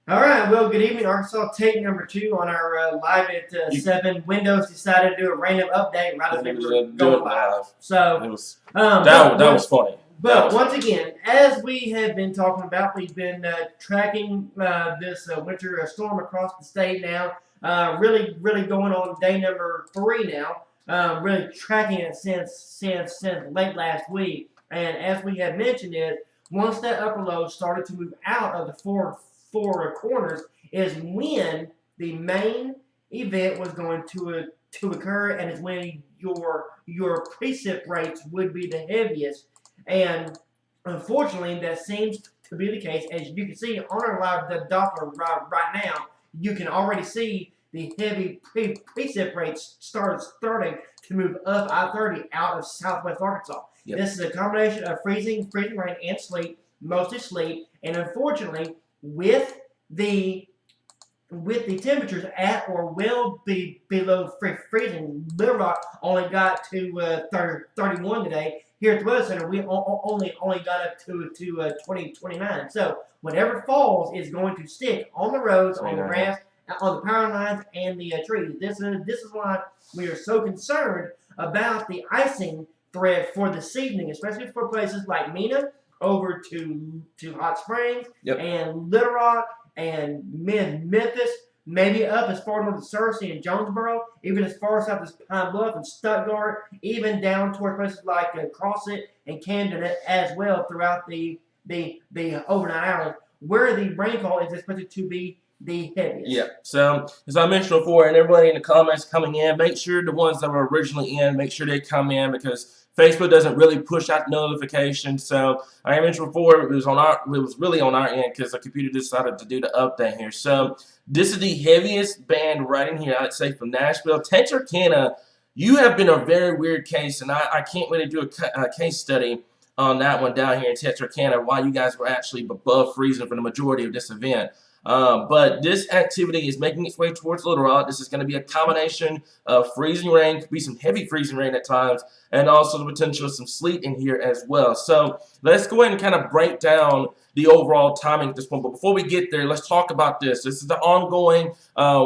All right, well, good evening, Arkansas. Take number 2 on our live at 7. Windows decided to do a random update right as we were going live. So it was that was funny. But once again, as we have been talking about, we've been tracking this winter storm across the state now. Really going on day number 3 now. Really tracking it since late last week. And as we had mentioned, once that upper low started to move out of the four corners is when the main event was going to occur, and is when your precip rates would be the heaviest. And unfortunately, that seems to be the case. As you can see on our live the Doppler right now, you can already see the heavy precip rates starting to move up I-30 out of southwest Arkansas. Yep. This is a combination of freezing rain and sleet, mostly sleet, and unfortunately, with the temperatures at or well below freezing, Little Rock only got to 31 today. Here at the Weather Center, we only got up to 29. So whatever falls is going to stick on the roads, on the grass, on the power lines, and the trees. This is why we are so concerned about the icing threat for this evening, especially for places like Mena, over to Hot Springs, yep, and Little Rock and Memphis, maybe up as far north as Searcy and Jonesboro, even as far south as Pine Bluff and Stuttgart, even down toward places like Crossett and Camden as well throughout the overnight hours, where the rainfall is expected to be the heaviest. Yeah. So as I mentioned before, and everybody in the comments coming in, make sure the ones that were originally in, make sure they come in, because Facebook doesn't really push out notifications. So I mentioned before, it was really on our end because the computer decided to do the update here. So this is the heaviest band right in here, I'd say, from Nashville. Texarkana, you have been a very weird case, and I can't really do a case study on that one down here in Texarkana, why you guys were actually above freezing for the majority of this event. But this activity is making its way towards Little Rock. This is going to be a combination of freezing rain, could be some heavy freezing rain at times, and also the potential of some sleet in here as well. So let's go ahead and kind of break down the overall timing at this point. But before we get there, let's talk about this. This is the ongoing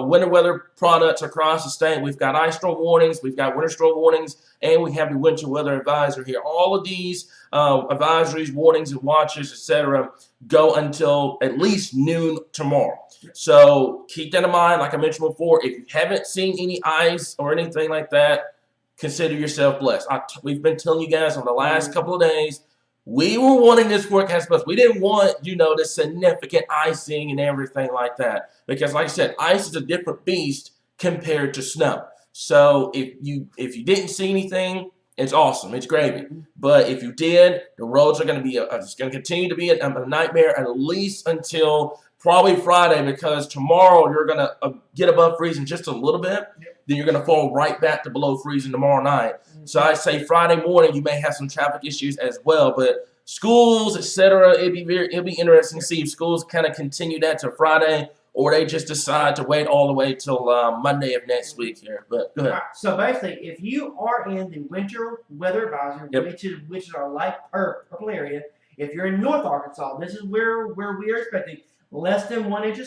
winter weather products across the state. We've got ice storm warnings, we've got winter storm warnings, and we have the winter weather advisory here. All of these advisories, warnings, and watches, etc., go until at least noon tomorrow. So keep that in mind. Like I mentioned before, if you haven't seen any ice or anything like that, consider yourself blessed. We've been telling you guys over the last couple of days, we were wanting this forecast, but we didn't want, the significant icing and everything like that. Because like I said, ice is a different beast compared to snow. So if you didn't see anything, it's awesome. It's gravy. But if you did, the roads are going to be it's going to continue to be a nightmare at least until probably Friday, because tomorrow you're going to get above freezing just a little bit. Then you're going to fall right back to below freezing tomorrow night. So I'd say Friday morning you may have some traffic issues as well. But schools, etc., it'll be interesting to see if schools kind of continue that to Friday, or they just decide to wait all the way till Monday of next week here. But go ahead. Right, so basically, if you are in the winter weather advisory, yep, which is our light purple area, if you're in North Arkansas, this is where we are expecting less than 1 inch of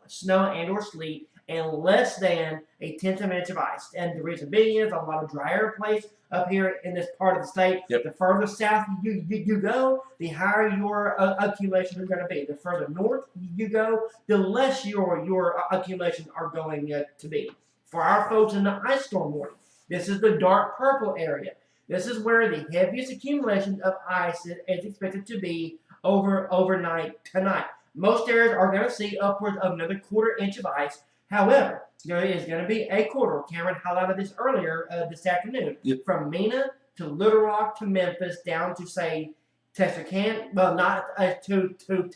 snow and or sleet, and less than a 1/10 of an inch of ice. And the reason being is a lot of drier place up here in this part of the state. Yep. The further south you go, the higher your accumulation is going to be. The further north you go, the less your accumulations are going to be. For our folks in the ice storm warning, this is the dark purple area. This is where the heaviest accumulation of ice is expected to be overnight tonight. Most areas are going to see upwards of another 1/4 inch of ice. However, there is going to be a corridor. Cameron highlighted this earlier this afternoon. Yep. From Mena to Little Rock to Memphis down to, say, Texarkana. Well, not to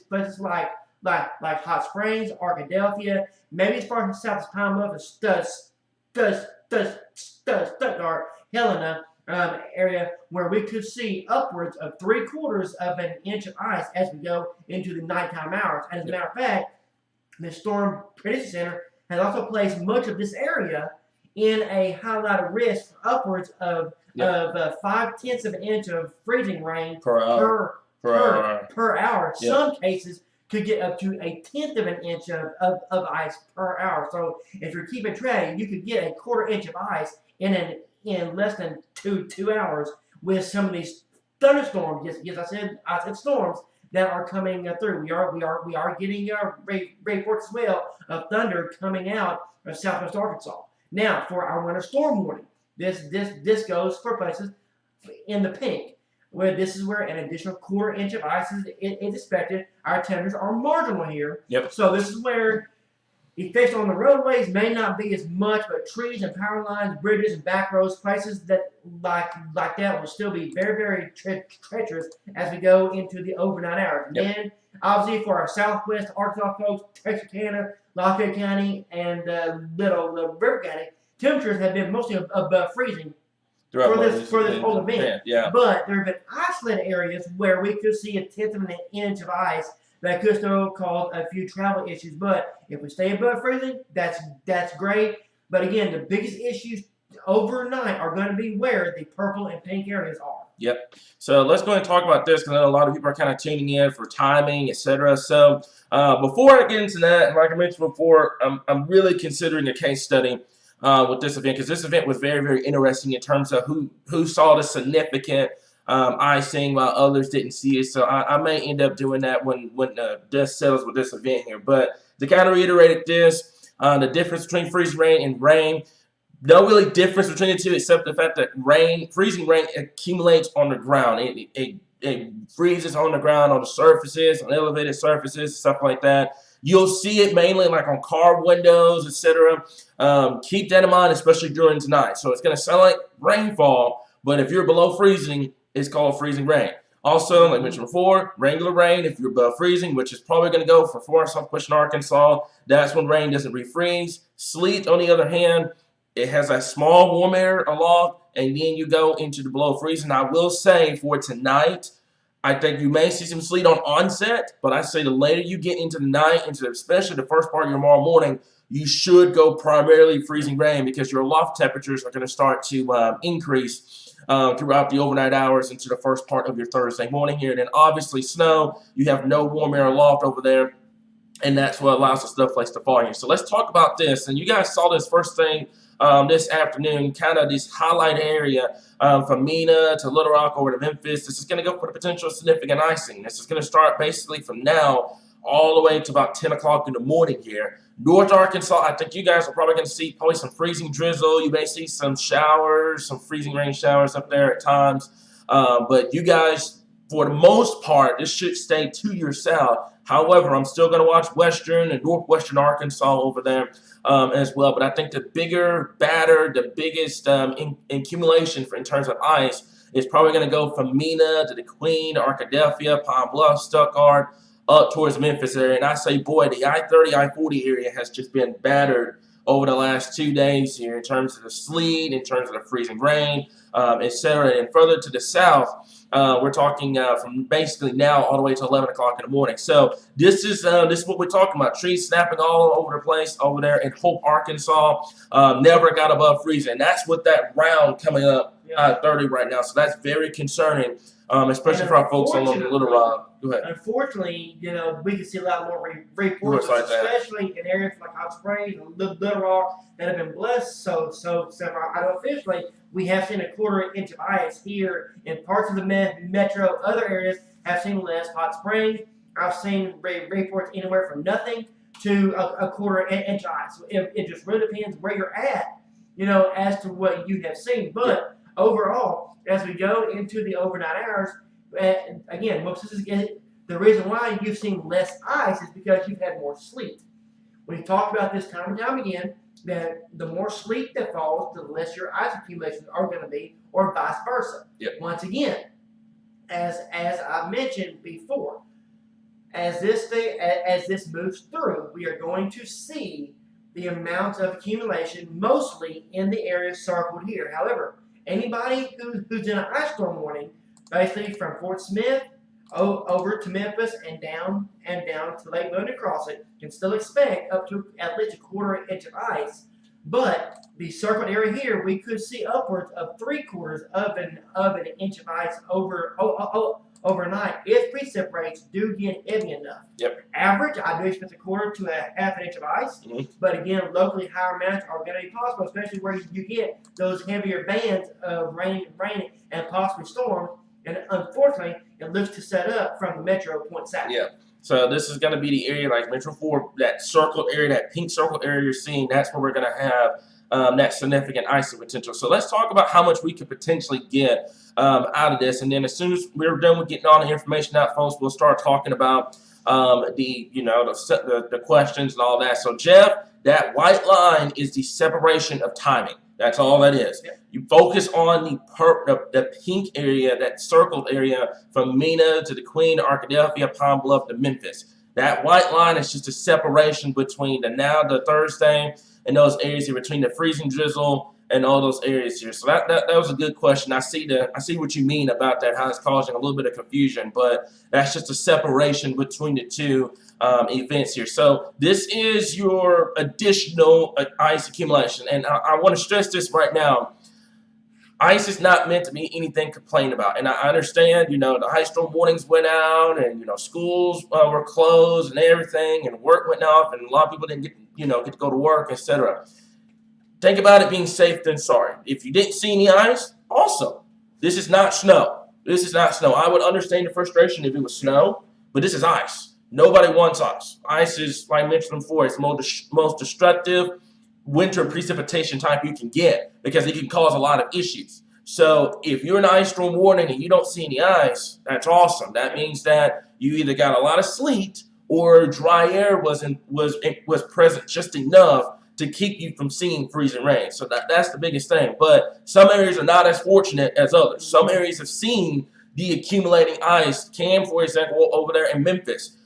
places like Hot Springs, Arkadelphia, maybe as far south as Pine Bluff and Stuttgart, Helena area, where we could see upwards of 3/4 of an inch of ice as we go into the nighttime hours. And as a matter of fact, the Storm Prediction Center has also placed much of this area in a highlighted risk for upwards of 5/10 of an inch of freezing rain per hour. Yep. Some cases could get up to 1/10 of an inch of ice per hour. So if you're keeping track, you could get a 1/4 inch of ice in less than two hours with some of these thunderstorms. Yes, I said storms that are coming through. We are getting reports as well of thunder coming out of southwest Arkansas. Now for our winter storm warning, this goes for places in the pink, where this is where an additional 1/4 inch of ice is expected. Our temperatures are marginal here. Yep. So this is where effects on the roadways may not be as much, but trees and power lines, bridges and back roads, places that like that will still be very treacherous as we go into the overnight hours. Yep. Then, obviously, for our southwest Arkansas folks, Texarkana, Lafayette County, and Little River County, temperatures have been mostly above freezing for this whole event. Yeah. But there have been isolated areas where we could see 1/10 of an inch of ice that could still cause a few travel issues. But if we stay above freezing, that's great. But again, the biggest issues overnight are going to be where the purple and pink areas are. Yep. So let's go ahead and talk about this because I know a lot of people are kind of tuning in for timing, etc. So before I get into that, like I mentioned before, I'm really considering a case study with this event because this event was very interesting in terms of who saw the significant icing while others didn't see it. So I may end up doing that when dust settles with this event here. But to kind of reiterate this, the difference between freezing rain and rain, no really difference between the two except the fact that freezing rain accumulates on the ground. It freezes on the ground, on the surfaces, on elevated surfaces, stuff like that. You'll see it mainly like on car windows, etc. Keep that in mind, especially during tonight. So it's going to sound like rainfall, but if you're below freezing, it's called freezing rain. Also, like I mentioned before, regular rain, if you're above freezing, which is probably going to go for far southwestern Arkansas, that's when rain doesn't refreeze. Sleet, on the other hand, it has a small warm air aloft, and then you go into the below freezing. I will say for tonight, I think you may see some sleet on onset, but I say the later you get into the night, into especially the first part of your tomorrow morning, you should go primarily freezing rain because your aloft temperatures are going to start to increase throughout the overnight hours into the first part of your Thursday morning here. And then obviously snow, you have no warm air aloft over there, and that's what allows the snowflakes to fall here. So let's talk about this. And you guys saw this first thing this afternoon, kind of this highlight area from Mena to Little Rock over to Memphis. This is going to go for the potential significant icing. This is going to start basically from now all the way to about 10 o'clock in the morning here. North Arkansas, I think you guys are probably going to see probably some freezing drizzle. You may see some showers, some freezing rain showers up there at times. But you guys, for the most part, this should stay to your south. However, I'm still going to watch western and northwestern Arkansas over there as well. But I think the bigger, badder, the biggest accumulation in terms of ice is probably going to go from Mena to the Queen, Arkadelphia, Pine Bluff, Stuttgart, up towards Memphis area. And I say, boy, the I-30, I-40 area has just been battered over the last 2 days here in terms of the sleet, in terms of the freezing rain, etc. And further to the south, we're talking from basically now all the way to 11 o'clock in the morning. So this is what we're talking about. Trees snapping all over the place over there in Hope, Arkansas. Never got above freezing. And that's what that round coming up I-30 right now. So that's very concerning, especially for our folks on the Little Rock. Go ahead. Unfortunately, we can see a lot more reports, like especially in areas like Hot Springs and Little Rock that have been blessed. So I know officially we have seen a 1/4 inch of ice here in parts of the metro. Other areas have seen less. Hot Springs, I've seen reports anywhere from nothing to a 1/4 inch of ice. So it just really depends where you're at, as to what you have seen. But overall, as we go into the overnight hours, again, the reason why you've seen less ice is because you've had more sleet. We've talked about this time and time again that the more sleet that falls, the less your ice accumulations are going to be, or vice versa. Yep. Once again, as I mentioned before, as this moves through, we are going to see the amount of accumulation mostly in the area circled here. However, anybody who's in an ice storm warning, basically from Fort Smith over to Memphis and down to Lake Boone and across it, can still expect up to at least a 1/4 inch of ice. But the circled area here, we could see upwards of 3/4 of an inch of ice over overnight if precip do get heavy enough. Yep. Average, I do expect a quarter to a half an inch of ice. But again, locally higher amounts are going to be possible, especially where you get those heavier bands of rain and possibly storms. And unfortunately, it looks to set up from the metro point south. Yeah. So this is going to be the area like Metro 4, that circled area, that pink circle area you're seeing. That's where we're going to have that significant icing potential. So let's talk about how much we could potentially get out of this. And then as soon as we're done with getting all the information out, folks, we'll start talking about the questions and all that. So Jeff, that white line is the separation of timing. That's all that is. Yeah. You focus on the pink area, that circled area from Mena to the Queen, to Arkadelphia, Pine Bluff to Memphis. That white line is just a separation between the Thursday and those areas here, between the freezing drizzle and all those areas here. So that was a good question. I see what you mean about that, how it's causing a little bit of confusion, but that's just a separation between the two events here. So this is your additional ice accumulation, and I want to stress this right now. Ice is not meant to be anything complained about, and I understand, the high storm warnings went out, and schools were closed and everything, and work went off, and a lot of people didn't get to go to work, etc. Think about it being safe than sorry. If you didn't see any ice, awesome. This is not snow. This is not snow. I would understand the frustration if it was snow, but this is ice. Nobody wants ice. Ice is, like I mentioned before, it's the most destructive winter precipitation type you can get because it can cause a lot of issues. So if you're in an ice storm warning and you don't see any ice, that's awesome. That means that you either got a lot of sleet or dry air was present just enough to keep you from seeing freezing rain. So that's the biggest thing. But some areas are not as fortunate as others. Some areas have seen the accumulating ice. Cam, for example, over there in Memphis,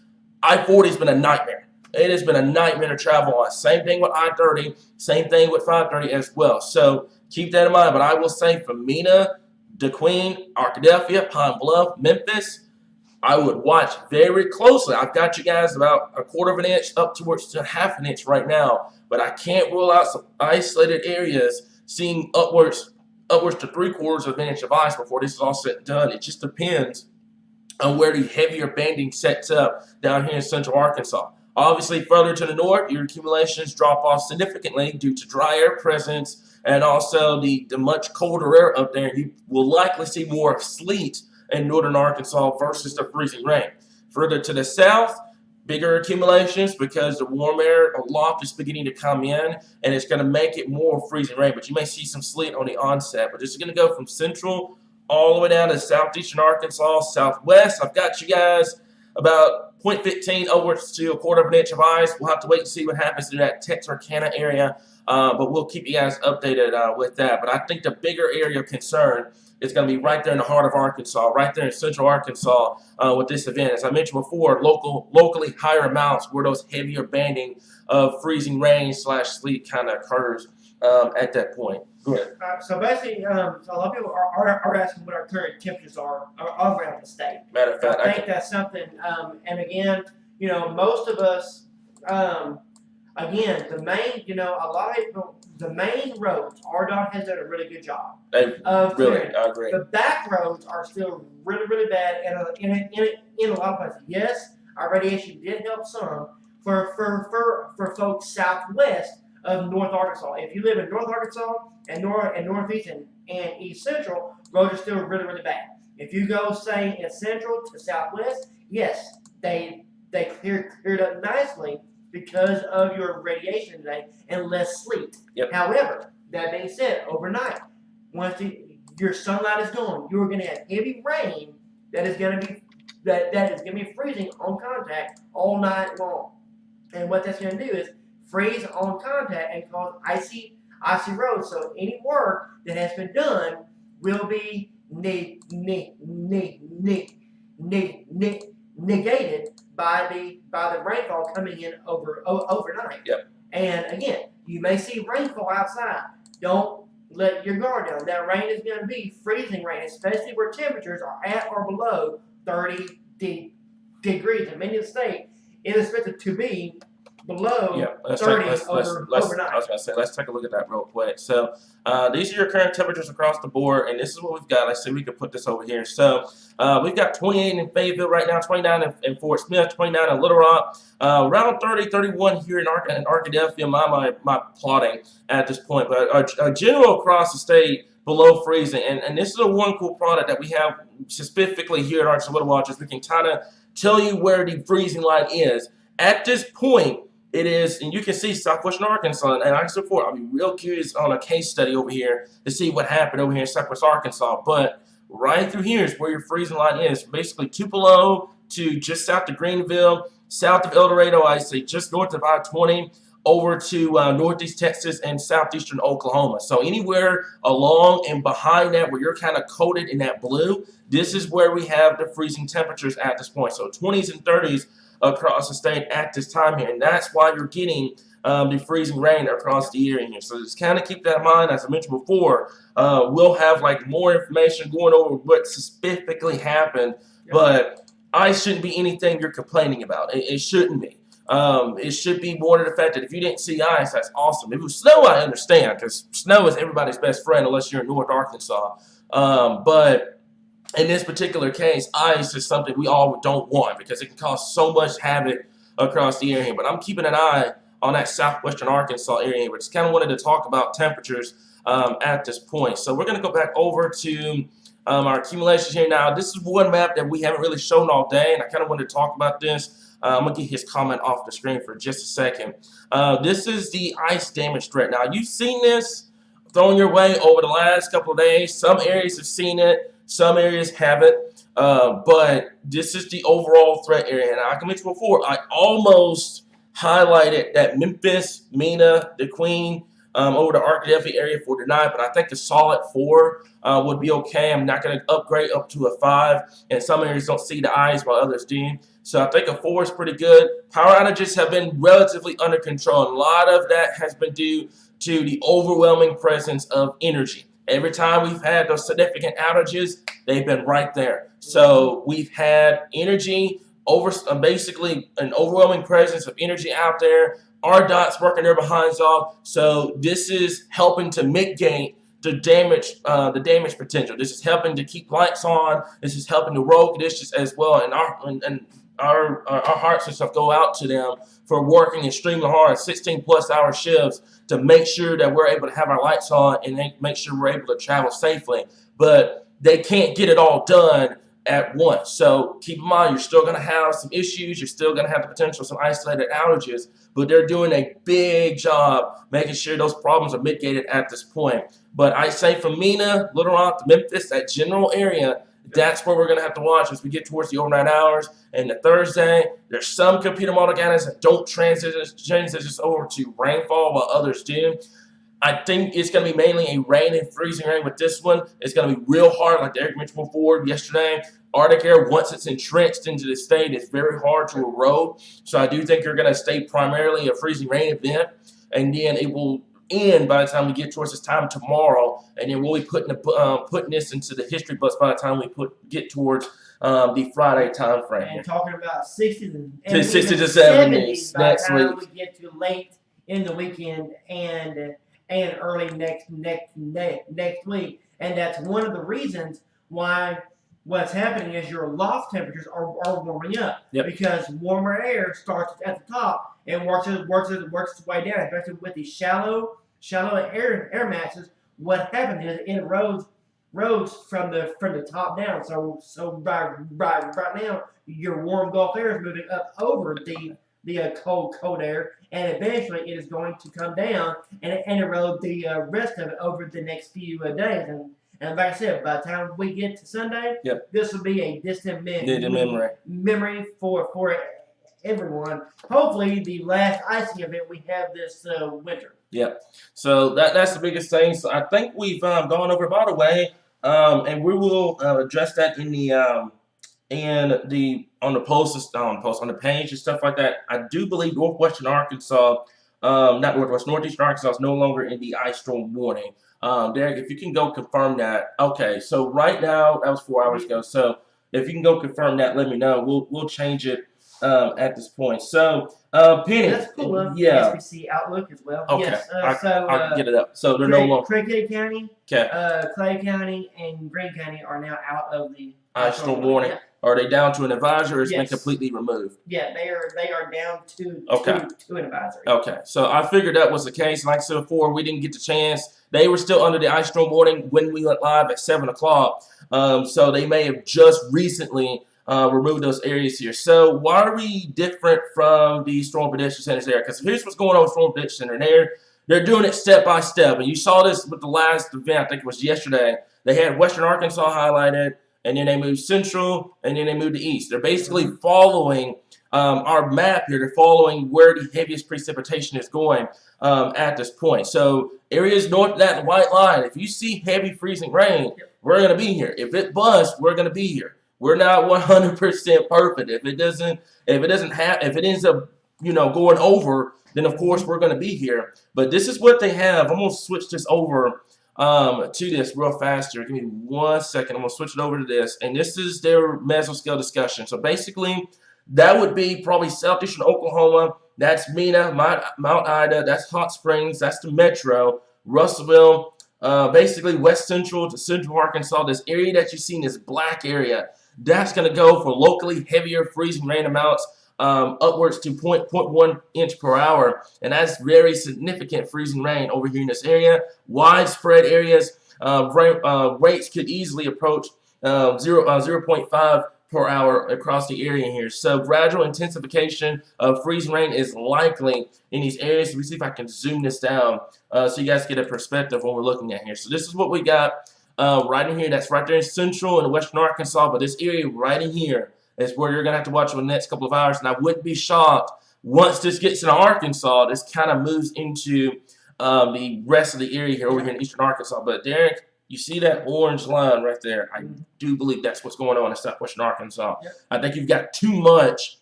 I-40 has been a nightmare. It has been a nightmare to travel on. Same thing with I-30, same thing with 530 as well. So keep that in mind. But I will say from Mena, DeQueen, Arkadelphia, Pine Bluff, Memphis, I would watch very closely. I've got you guys about a quarter of an inch up towards to half an inch right now, but I can't rule out some isolated areas seeing upwards to 3/4 of an inch of ice before this is all said and done. It just depends on where the heavier banding sets up down here in central Arkansas. Obviously, further to the north, your accumulations drop off significantly due to dry air presence and also the much colder air up there. You will likely see more sleet in northern Arkansas versus the freezing rain. Further to the south, bigger accumulations because the warm air aloft is beginning to come in, and it's going to make it more freezing rain. But you may see some sleet on the onset. But this is going to go from central all the way down to southeastern Arkansas, southwest. I've got you guys about 0.15 over to a quarter of an inch of ice. We'll have to wait and see what happens to that Texarkana area, but we'll keep you guys updated with that. But I think the bigger area of concern is going to be right there in the heart of Arkansas, right there in central Arkansas with this event. As I mentioned before, locally higher amounts where those heavier banding of freezing rain / sleet kind of occurs at that point. Go ahead. So basically, so a lot of people are asking what our current temperatures are around the state. Matter of fact, I think that's something, and again, most of us, again, the main, a lot of people, the main roads, RDOT has done a really good job of clearing. I agree. The back roads are still really, really bad in a lot of places. Yes, our radiation did help some for folks southwest of North Arkansas. If you live in North Arkansas and Northeast and East Central, roads are still really, really bad. If you go, say, in Central to Southwest, yes, they cleared up nicely because of your radiation today and less sleet. Yep. However, that being said, overnight, once your sunlight is gone, you are going to have heavy rain that is going to be freezing on contact all night long. And what that's going to do is freeze on contact and cause icy roads. So any work that has been done will be negated by the rainfall coming in overnight. Yep. And again, you may see rainfall outside. Don't let your guard down. That rain is going to be freezing rain, especially where temperatures are at or below 30 degrees. In many of the state, it is expected to be below Yeah, 30 overnight. I was gonna say, let's take a look at that real quick. So, these are your current temperatures across the board, and this is what we've got. Let's see, we can put this over here. So, we've got 28 in Fayetteville right now, 29 in Fort Smith, 29 in Little Rock, around 30, 31 here in Arkadelphia. My plotting at this point, but our general across the state below freezing, and this is a one cool product that we have specifically here at Arkansas Weather Watchers. We can kind of tell you where the freezing line is at this point. It is, and you can see southwestern Arkansas, and like I said before, I'll be real curious on a case study over here to see what happened over here in southwest Arkansas. But right through here is where your freezing line is, basically Tupelo to just south of Greenville, south of El Dorado, I say just north of I-20, over to northeast Texas and southeastern Oklahoma. So anywhere along and behind that where you're kind of coated in that blue, this is where we have the freezing temperatures at this point. So 20s and 30s across the state at this time here, and that's why you're getting the freezing rain across the area here. So just kind of keep that in mind. As I mentioned before, we'll have like more information going over what specifically happened, but ice shouldn't be anything you're complaining about. It shouldn't be. It should be more to the fact that if you didn't see ice, that's awesome. If it was snow, I understand, because snow is everybody's best friend unless you're in North Arkansas. But in this particular case, ice is something we all don't want because it can cause so much havoc across the area. But I'm keeping an eye on that southwestern Arkansas area. But just kind of wanted to talk about temperatures at this point. So we're going to go back over to our accumulations here now. This is one map that we haven't really shown all day, and I kind of wanted to talk about this. I'm going to get his comment off the screen for just a second. This is the ice damage threat. Now, you've seen this thrown your way over the last couple of days. Some areas have seen it. Some areas haven't, but this is the overall threat area. And like I mentioned before, I almost highlighted that Memphis, Mena, the Queen, over the Arkadelphia area for tonight, but I think a solid 4 would be okay. I'm not going to upgrade up to a 5, and some areas don't see the ice while others do. So I think a 4 is pretty good. Power outages have been relatively under control. A lot of that has been due to the overwhelming presence of energy. Every time we've had those significant outages, they've been right there. So we've had energy over, basically an overwhelming presence of energy out there. RDOT's working their behinds off. So this is helping to mitigate the damage potential. This is helping to keep lights on. This is helping the road conditions as well. And our hearts and stuff go out to them for working extremely hard, 16+ hour shifts to make sure that we're able to have our lights on and make sure we're able to travel safely. But they can't get it all done at once. So keep in mind, you're still going to have some issues. You're still going to have the potential of some isolated outages, but they're doing a big job making sure those problems are mitigated at this point. But I say from Mena, Little Rock, Memphis, that general area, that's where we're going to have to watch as we get towards the overnight hours. And the Thursday, there's some computer model guidance that don't transition over to rainfall while others do. I think it's going to be mainly a rain and freezing rain with this one. It's going to be real hard, like Eric mentioned before yesterday. Arctic air, once it's entrenched into the state, it's very hard to erode. So I do think you're going to stay primarily a freezing rain event. And then it will end by the time we get towards this time tomorrow. And then we'll be putting this into the history books by the time we get towards the Friday time frame. And talking about 60s and 60s to 70s next by the time week. we get to late in the weekend and early next week. And that's one of the reasons why what's happening is your loft temperatures are warming up. Yep. Because warmer air starts at the top and works its way down, especially with these shallow air masses. What happens is it erodes from the top down. So right now your warm Gulf air is moving up over the cold air, and eventually it is going to come down and erode the rest of it over the next few days. And like I said, by the time we get to Sunday, this will be a distant memory for everyone. Hopefully, the last icing event we have this winter. Yep. So that's the biggest thing. So I think we've gone over. By the way, and we will address that in the on the page and stuff like that. I do believe northwestern Arkansas, northeastern Arkansas is no longer in the ice storm warning. Derek, if you can go confirm that. Okay, so right now that was 4 hours ago. So if you can go confirm that, let me know. We'll change it at this point. So, Penny, Let's pull up the yeah, SPC Outlook as well. okay, Yes. I can get it up. So they're no longer Craig County, okay. Clay County, and Greene County are now out of the Ice storm warning. Yeah. Are they down to an advisory or it's been completely removed? Yeah, they are down to an advisory. Okay, so I figured that was the case. Like I said before, we didn't get the chance. They were still under the ice storm warning when we went live at 7 o'clock. So they may have just recently removed those areas here. So why are we different from the storm pedestrian centers there? Because here's what's going on with storm pedestrian center. They're doing it step by step, and you saw this with the last event. I think it was yesterday. They had Western Arkansas highlighted, and then they moved central, and then they moved to east. They're basically following our map here. They're following where the heaviest precipitation is going at this point. So areas north of that white line, if you see heavy freezing rain, we're going to be here. If it busts, we're going to be here. We're not 100% perfect. If it ends up, going over, then of course we're going to be here. But this is what they have. I'm going to switch this over to this real fast here. Give me 1 second. I'm going to switch it over to this. And this is their mesoscale discussion. So basically, that would be probably southeastern Oklahoma. That's Mena, Mount Ida. That's Hot Springs. That's the metro. Russellville. Basically, west central to central Arkansas. This area that you see in this black area, that's going to go for locally heavier freezing rain amounts. Upwards to 0.1 inch per hour, and that's very significant freezing rain over here in this area. Widespread areas, rates could easily approach 0.5 per hour across the area here. So gradual intensification of freezing rain is likely in these areas. Let me see if I can zoom this down so you guys get a perspective of what we're looking at here. So this is what we got right in here. That's right there in central and western Arkansas, but this area right in here is where you're going to have to watch for the next couple of hours. And I wouldn't be shocked once this gets into Arkansas, this kind of moves into the rest of the area here over here in eastern Arkansas. But Derek, you see that orange line right there? I do believe that's what's going on in southwestern Arkansas. Yep. I think you've got too much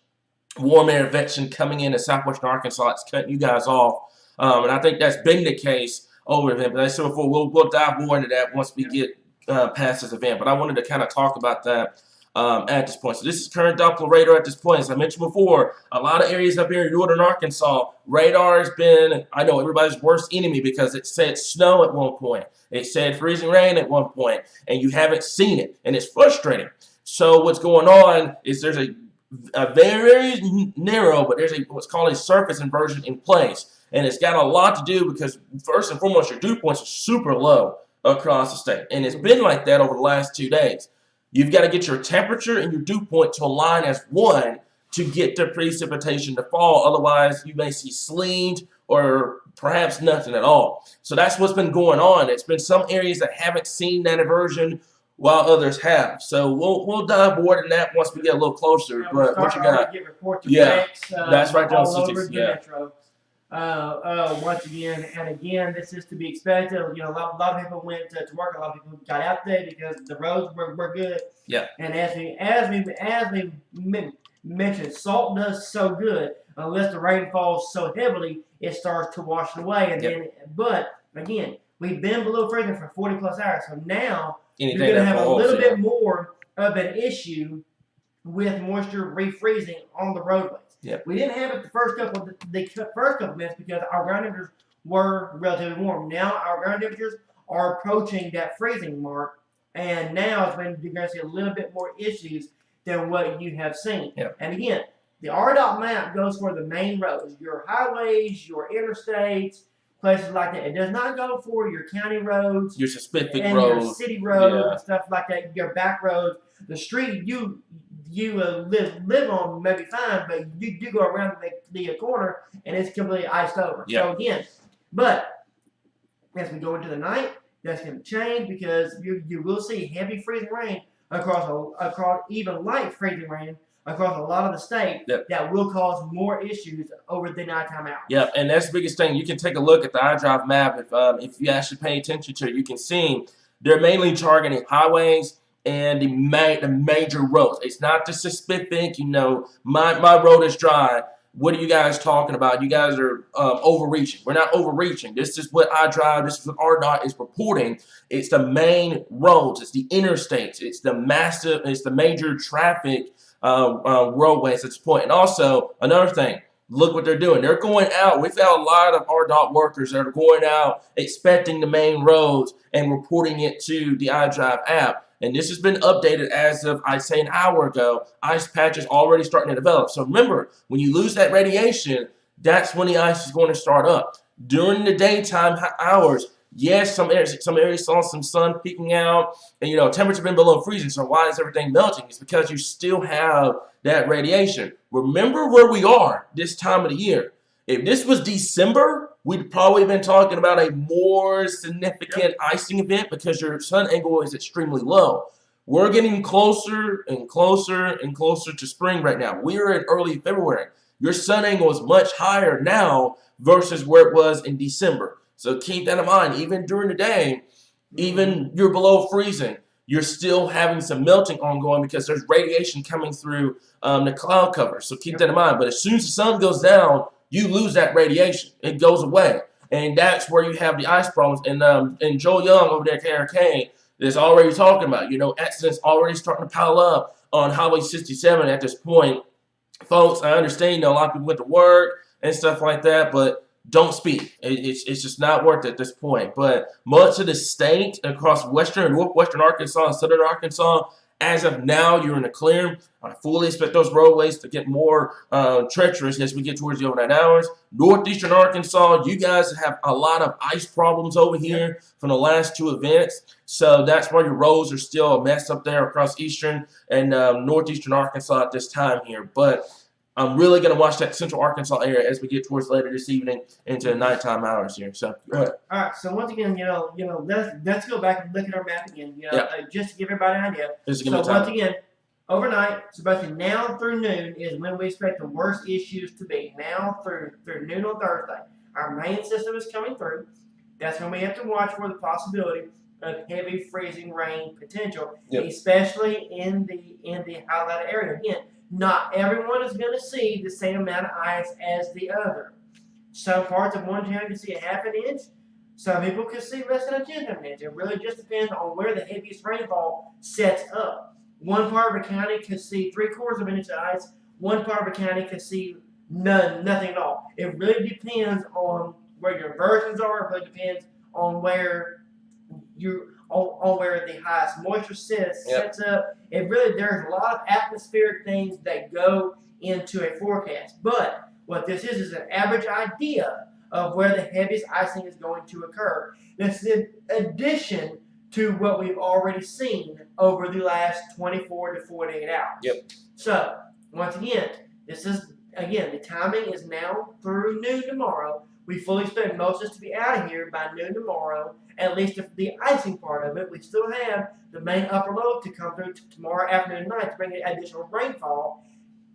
warm air advection coming into southwestern Arkansas. It's cutting you guys off. And I think that's been the case over there. But as I said before, we'll dive more into that once we get past this event. But I wanted to kind of talk about that at this point. So this is current Doppler radar at this point. As I mentioned before, a lot of areas up here in northern Arkansas, radar has been, I know, everybody's worst enemy because it said snow at one point. It said freezing rain at one point, and you haven't seen it, and it's frustrating. So what's going on is there's a very narrow, but there's what's called a surface inversion in place. And it's got a lot to do because, first and foremost, your dew points are super low across the state. And it's been like that over the last 2 days. You've got to get your temperature and your dew point to align as one to get the precipitation to fall. Otherwise, you may see sleet or perhaps nothing at all. So that's what's been going on. It's been some areas that haven't seen that inversion while others have. So we'll dive more in that once we get a little closer. But what you got? That's right down the metro. Once again and again, this is to be expected. A lot of people went to work. A lot of people got out there because the roads were good. Yeah. And as we mentioned, salt does so good unless the rain falls so heavily it starts to wash it away. And but again, we've been below freezing for 40+ hours. So now you're going to have a little bit more of an issue with moisture refreezing on the roadways. Yep. We didn't have it the first couple of minutes because our ground temperatures were relatively warm. Now our ground temperatures are approaching that freezing mark, and now it's when you're going to see a little bit more issues than what you have seen. Yep. And again, the RDOT map goes for the main roads, your highways, your interstates, places like that. It does not go for your county roads, your specific and roads, your city roads, and stuff like that. Your back roads, the street you live on maybe fine, but you go around the corner and it's completely iced over. Yep. So again, but as we go into the night, that's going to change because you will see heavy freezing rain across even light freezing rain across a lot of the state. Yep. That will cause more issues over the nighttime hours. Yep, and that's the biggest thing. You can take a look at the iDrive map if you actually pay attention to it. You can see they're mainly targeting highways and the major roads. It's not the specific, my road is dry. What are you guys talking about? You guys are overreaching. We're not overreaching. This is what iDrive, this is what RDOT is reporting. It's the main roads. It's the interstates. It's the major traffic roadways at this point. And also, another thing, look what they're doing. They're going out. We've got a lot of RDOT workers that are going out, inspecting the main roads and reporting it to the iDrive app. And this has been updated as of, I'd say, an hour ago. Ice patch is already starting to develop. So remember, when you lose that radiation, that's when the ice is going to start up. During the daytime hours, yes, some areas saw some sun peeking out, and temperature's been below freezing. So why is everything melting? It's because you still have that radiation. Remember where we are this time of the year. If this was December, we'd probably been talking about a more significant icing event because your sun angle is extremely low. We're getting closer and closer and closer to spring right now. We're in early February. Your sun angle is much higher now versus where it was in December. So keep that in mind. Even during the day, even you're below freezing, you're still having some melting ongoing because there's radiation coming through the cloud cover. So keep that in mind. But as soon as the sun goes down, you lose that radiation. It goes away. And that's where you have the ice problems. And Joel Young over there at KRK is already talking about, accidents already starting to pile up on Highway 67 at this point. Folks, I understand, a lot of people went to work and stuff like that, but don't speed. It's just not worth it at this point. But much of the state across western and northwestern Arkansas and southern Arkansas, as of now, you're in the clear. I fully expect those roadways to get more treacherous as we get towards the overnight hours. Northeastern Arkansas, you guys have a lot of ice problems over here from the last two events. So that's why your roads are still a mess up there across eastern and northeastern Arkansas at this time here. But I'm really going to watch that central Arkansas area as we get towards later this evening into the nighttime hours here. So go ahead. All right. So once again, let's go back and look at our map again. Just to give everybody an idea. So once again, overnight, so basically now through noon is when we expect the worst issues to be. Now through noon on Thursday, our main system is coming through. That's when we have to watch for the possibility of heavy freezing rain potential, especially in the highlighted area. Again, not everyone is going to see the same amount of ice as the other. Some parts of one town can see a half an inch. Some people can see less than a tenth of an inch. It really just depends on where the heaviest rainfall sets up. One part of a county could see 3/4 of an inch of ice. One part of a county could see nothing at all. It really depends on where your inversions are. It really depends on where where the highest moisture sets up. There's a lot of atmospheric things that go into a forecast. But what this is an average idea of where the heaviest icing is going to occur. This is in addition to what we've already seen over the last 24 to 48 hours. So, once again, the timing is now through noon tomorrow. We fully expect most of us to be out of here by noon tomorrow, at least if the icing part of it. We still have the main upper load to come through tomorrow afternoon and night to bring in additional rainfall.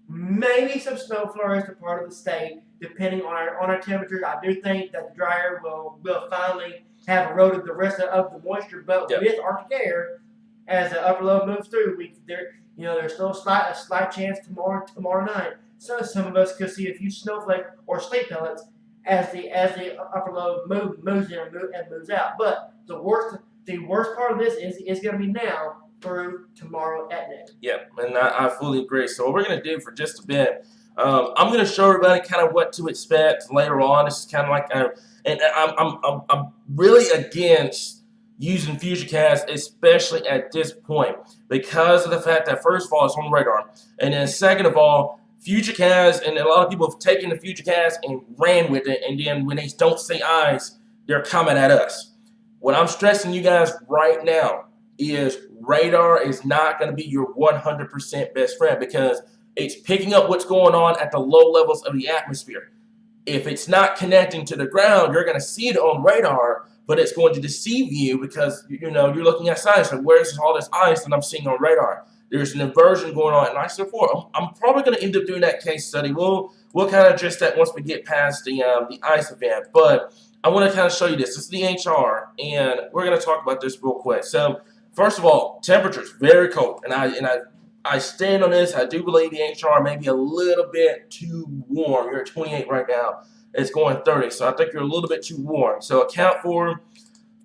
Maybe some snow flurries to part of the state, depending on our temperatures. I do think that the dryer will finally have eroded the rest of the moisture, but with Arctic air, as the upper load moves through, there's still a slight chance tomorrow night. So some of us could see a few snowflakes or sleet pellets as the upper load moves in and moves out. But the worst part of this is going to be now through tomorrow at noon. And I fully agree. So what we're going to do for just a bit, I'm going to show everybody kind of what to expect later on. This is kind of like, and I'm really against using Futurecast, especially at this point, because of the fact that first of all it's on the radar, and then second of all, Futurecast, and a lot of people have taken the Futurecast and ran with it, and then when they don't say ice, they're coming at us. What I'm stressing you guys right now is radar is not going to be your 100% best friend because it's picking up what's going on at the low levels of the atmosphere. If it's not connecting to the ground, you're going to see it on radar, but it's going to deceive you because you're looking at science. So where's all this ice that I'm seeing on radar? There's an inversion going on. And like I said before, I'm probably going to end up doing that case study. We'll kind of address that once we get past the ice event. But I want to kind of show you this. This is the HR, and we're going to talk about this real quick. So first of all, temperatures very cold, and I stand on this. I do believe the HR may be a little bit too warm. You're at 28 right now. It's going 30, so I think you're a little bit too warm. So account for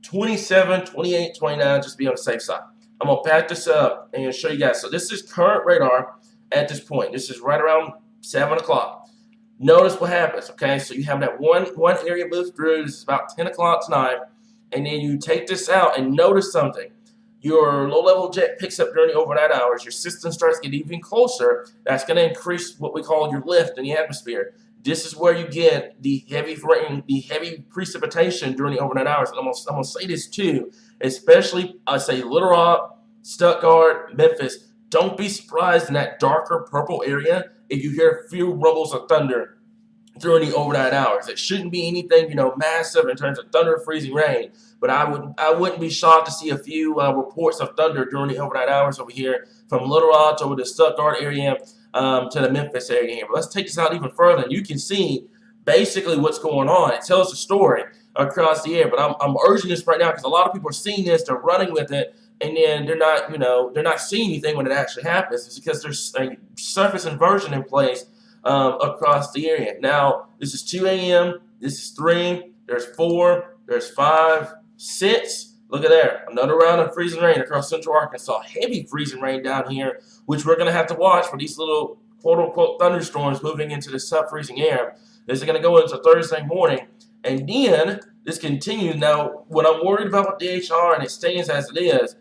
27, 28, 29, just to be on the safe side. I'm going to back this up and show you guys. So this is current radar. at this point. This is right around 7 o'clock. Notice what happens, okay? So you have that one area move through. This is about 10 o'clock tonight. And then you take this out and notice something. Your low-level jet picks up during the overnight hours. Your system starts getting even closer. That's going to increase what we call your lift in the atmosphere. This is where you get the heavy rain, the heavy precipitation during the overnight hours. And I'm gonna say this too, especially I say Little Rock, Stuttgart, Memphis. Don't be surprised in that darker purple area if you hear a few rumbles of thunder during the overnight hours. It shouldn't be anything, massive in terms of thunder, freezing rain. But I wouldn't be shocked to see a few reports of thunder during the overnight hours over here from Little Rock over the Stuttgart area to the Memphis area here. But let's take this out even further. You can see basically what's going on. It tells a story across the air. But I'm urging this right now because a lot of people are seeing this, they're running with it, and then they're not seeing anything when it actually happens. It's because there's a surface inversion in place across the area. Now, this is 2 a.m., this is 3, there's 4, there's 5, 6. Look at there, another round of freezing rain across central Arkansas. Heavy freezing rain down here, which we're going to have to watch for these little quote-unquote thunderstorms moving into the sub-freezing air. This is going to go into Thursday morning, and then this continues. Now, when I'm worried about the DHR and it stays as it is,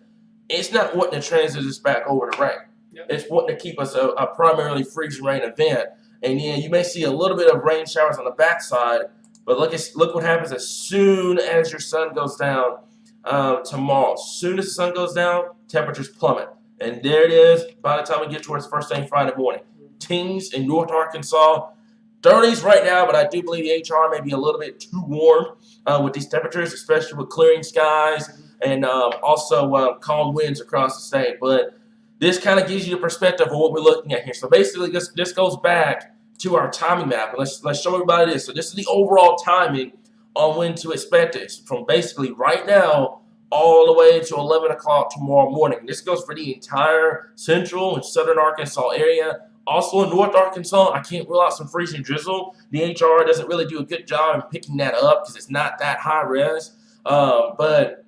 it's not wanting to transit us back over to rain. Yep. It's wanting to keep us a primarily freezing rain event. And yeah, you may see a little bit of rain showers on the backside, but look what happens as soon as your sun goes down tomorrow. As soon as the sun goes down, temperatures plummet. And there it is by the time we get towards first thing Friday morning. Teens in North Arkansas, 30s right now, but I do believe the HR may be a little bit too warm with these temperatures, especially with clearing skies and also calm winds across the state. But this kind of gives you a perspective of what we're looking at here. So basically, this goes back to our timing map. And let's show everybody this. So this is the overall timing on when to expect this from basically right now all the way to 11 o'clock tomorrow morning. This goes for the entire central and southern Arkansas area. Also in North Arkansas, I can't rule out some freezing drizzle. The HR doesn't really do a good job in picking that up because it's not that high res. But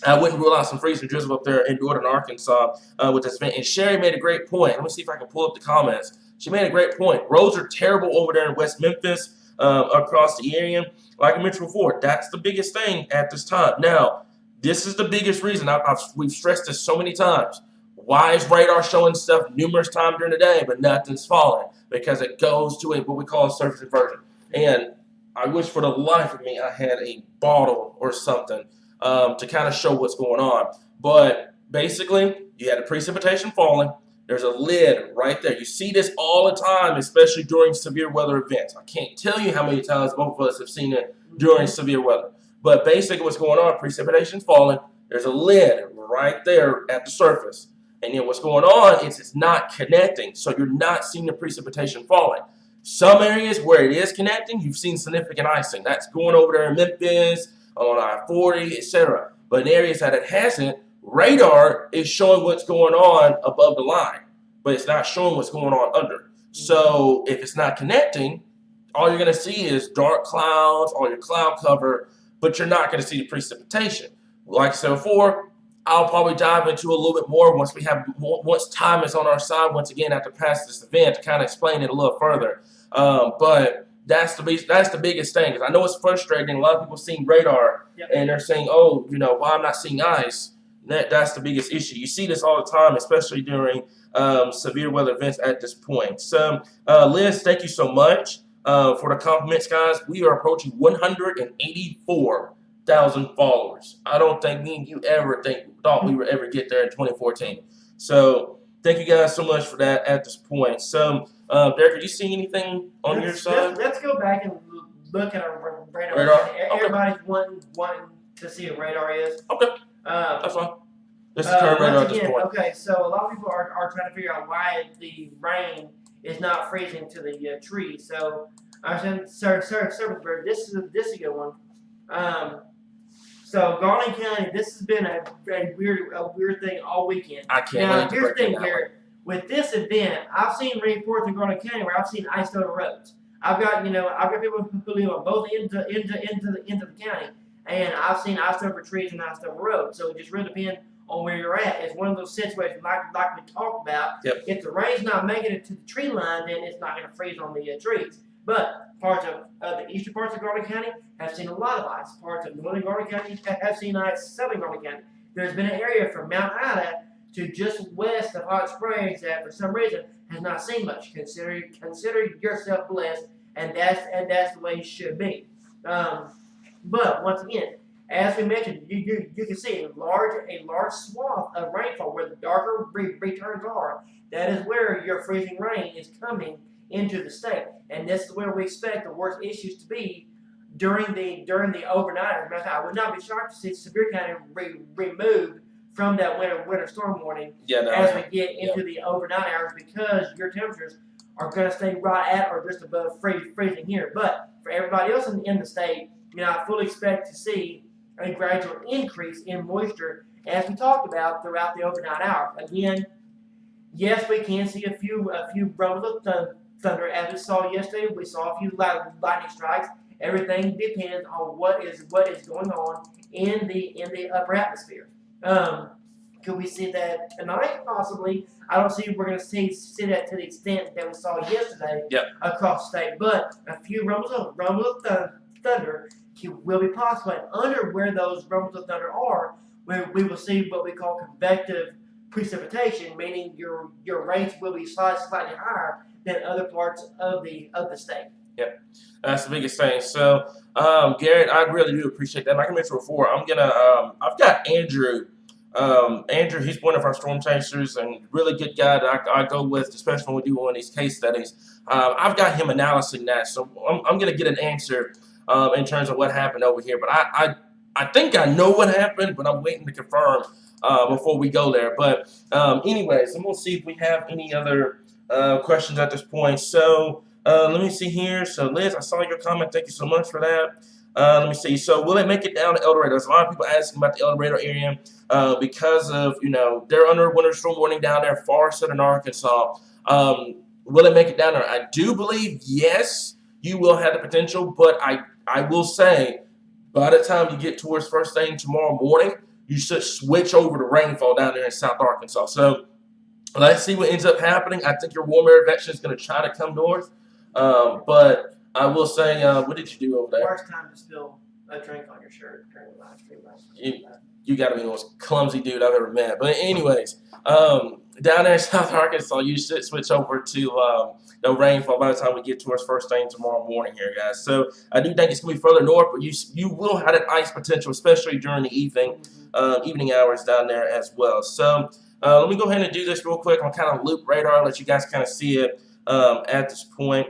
I wouldn't rule out some freezing drizzle up there in northern Arkansas with this event. And Sherry made a great point. Let me see if I can pull up the comments. She made a great point. Roads are terrible over there in West Memphis across the area. Like I mentioned before, that's the biggest thing at this time. Now, this is the biggest reason. We've stressed this so many times. Why is radar showing stuff numerous times during the day, but nothing's falling? Because it goes to what we call a surface inversion. And I wish for the life of me I had a bottle or something to kind of show what's going on. But basically, you had the precipitation falling. There's a lid right there. You see this all the time, especially during severe weather events. I can't tell you how many times both of us have seen it during severe weather. But basically what's going on, precipitation's falling. There's a lid right there at the surface. And then what's going on is it's not connecting. So you're not seeing the precipitation falling. Some areas where it is connecting, you've seen significant icing. That's going over there in Memphis, on I-40, etc. But in areas that it hasn't, radar is showing what's going on above the line, but it's not showing what's going on under. So if it's not connecting, all you're going to see is dark clouds, all your cloud cover, but you're not going to see the precipitation. Like I said before, I'll probably dive into a little bit more once time is on our side, once again, after past this event to kind of explain it a little further. But that's the biggest thing. Because I know it's frustrating. A lot of people seeing radar, and they're saying, oh, why I'm not seeing ice. That's the biggest issue. You see this all the time, especially during severe weather events at this point. So, Liz, thank you so much for the compliments, guys. We are approaching 184,000 followers. I don't think me and you thought we would ever get there in 2014. So, thank you guys so much for that at this point. So, Derek, are you seeing anything on your side? Let's go back and look at our radar. Everybody's wanting to see what radar is. Okay. That's fine. This is current radar at this point. Okay, so a lot of people are trying to figure out why the rain is not freezing to the trees. So I said, Service Bird, this is a good one. So Garland County, this has been a weird thing all weekend. I can't. Now here's the thing, Garrett. With this event, I've seen reports in Garland County where I've seen ice over roads. I've got people who live on both ends of the county. And I've seen ice over trees and ice over roads. So it just really depends on where you're at. It's one of those situations like we talked about. Yep. If the rain's not making it to the tree line, then it's not going to freeze on the trees. But parts of the eastern parts of Garvin County have seen a lot of ice. Parts of northern Garvin County have seen ice. Southern Garvin County. There's been an area from Mount Ida to just west of Hot Springs that for some reason has not seen much. Consider yourself blessed, and that's the way it should be. But once again, as we mentioned, you can see a large swath of rainfall where the darker returns are. That is where your freezing rain is coming into the state, and this is where we expect the worst issues to be during the overnight. I would not be shocked to see Sevier County removed from that winter storm warning as we get into the overnight hours, because your temperatures are going to stay right at or just above freezing here. But for everybody else in the state, I fully expect to see a gradual increase in moisture as we talked about throughout the overnight hours. Again, yes, we can see a few rumbles of thunder as we saw yesterday. We saw a few lightning strikes. Everything depends on what is going on in the upper atmosphere. Could we see that tonight? Possibly. I don't see we're going to see that to the extent that we saw yesterday across the state. But a few rumbles of thunder will be possible. And under where those rumbles of thunder are, we will see what we call convective precipitation, meaning your rates will be slightly higher than other parts of the state. Yep, that's the biggest thing. So, Garrett, I really do appreciate that. Like I mentioned before, I've got Andrew. Andrew, he's one of our storm chasers and really good guy that I go with, especially when we do one of these case studies. I've got him analyzing that, so I'm going to get an answer in terms of what happened over here. But I think I know what happened, but I'm waiting to confirm before we go there. But anyways, I'm going to see if we have any other questions at this point. So let me see here. So Liz, I saw your comment. Thank you so much for that. Let me see. So will it make it down to El Dorado? There's a lot of people asking about the El Dorado area because of, they're under winter storm warning down there, far southern Arkansas. Will it make it down there? I do believe, yes, you will have the potential, but I will say by the time you get towards first thing tomorrow morning, you should switch over to rainfall down there in South Arkansas. So let's see what ends up happening. I think your warm air advection is going to try to come north, but I will say, what did you do over there? Worst time to spill a drink on your shirt during the live stream. You got to be the most clumsy dude I've ever met. But anyways, down there in South Arkansas, you should switch over to rainfall by the time we get towards first thing tomorrow morning here, guys. So I do think it's going to be further north, but you will have that ice potential, especially during the evening hours down there as well. So let me go ahead and do this real quick on kind of loop radar, let you guys kind of see it at this point.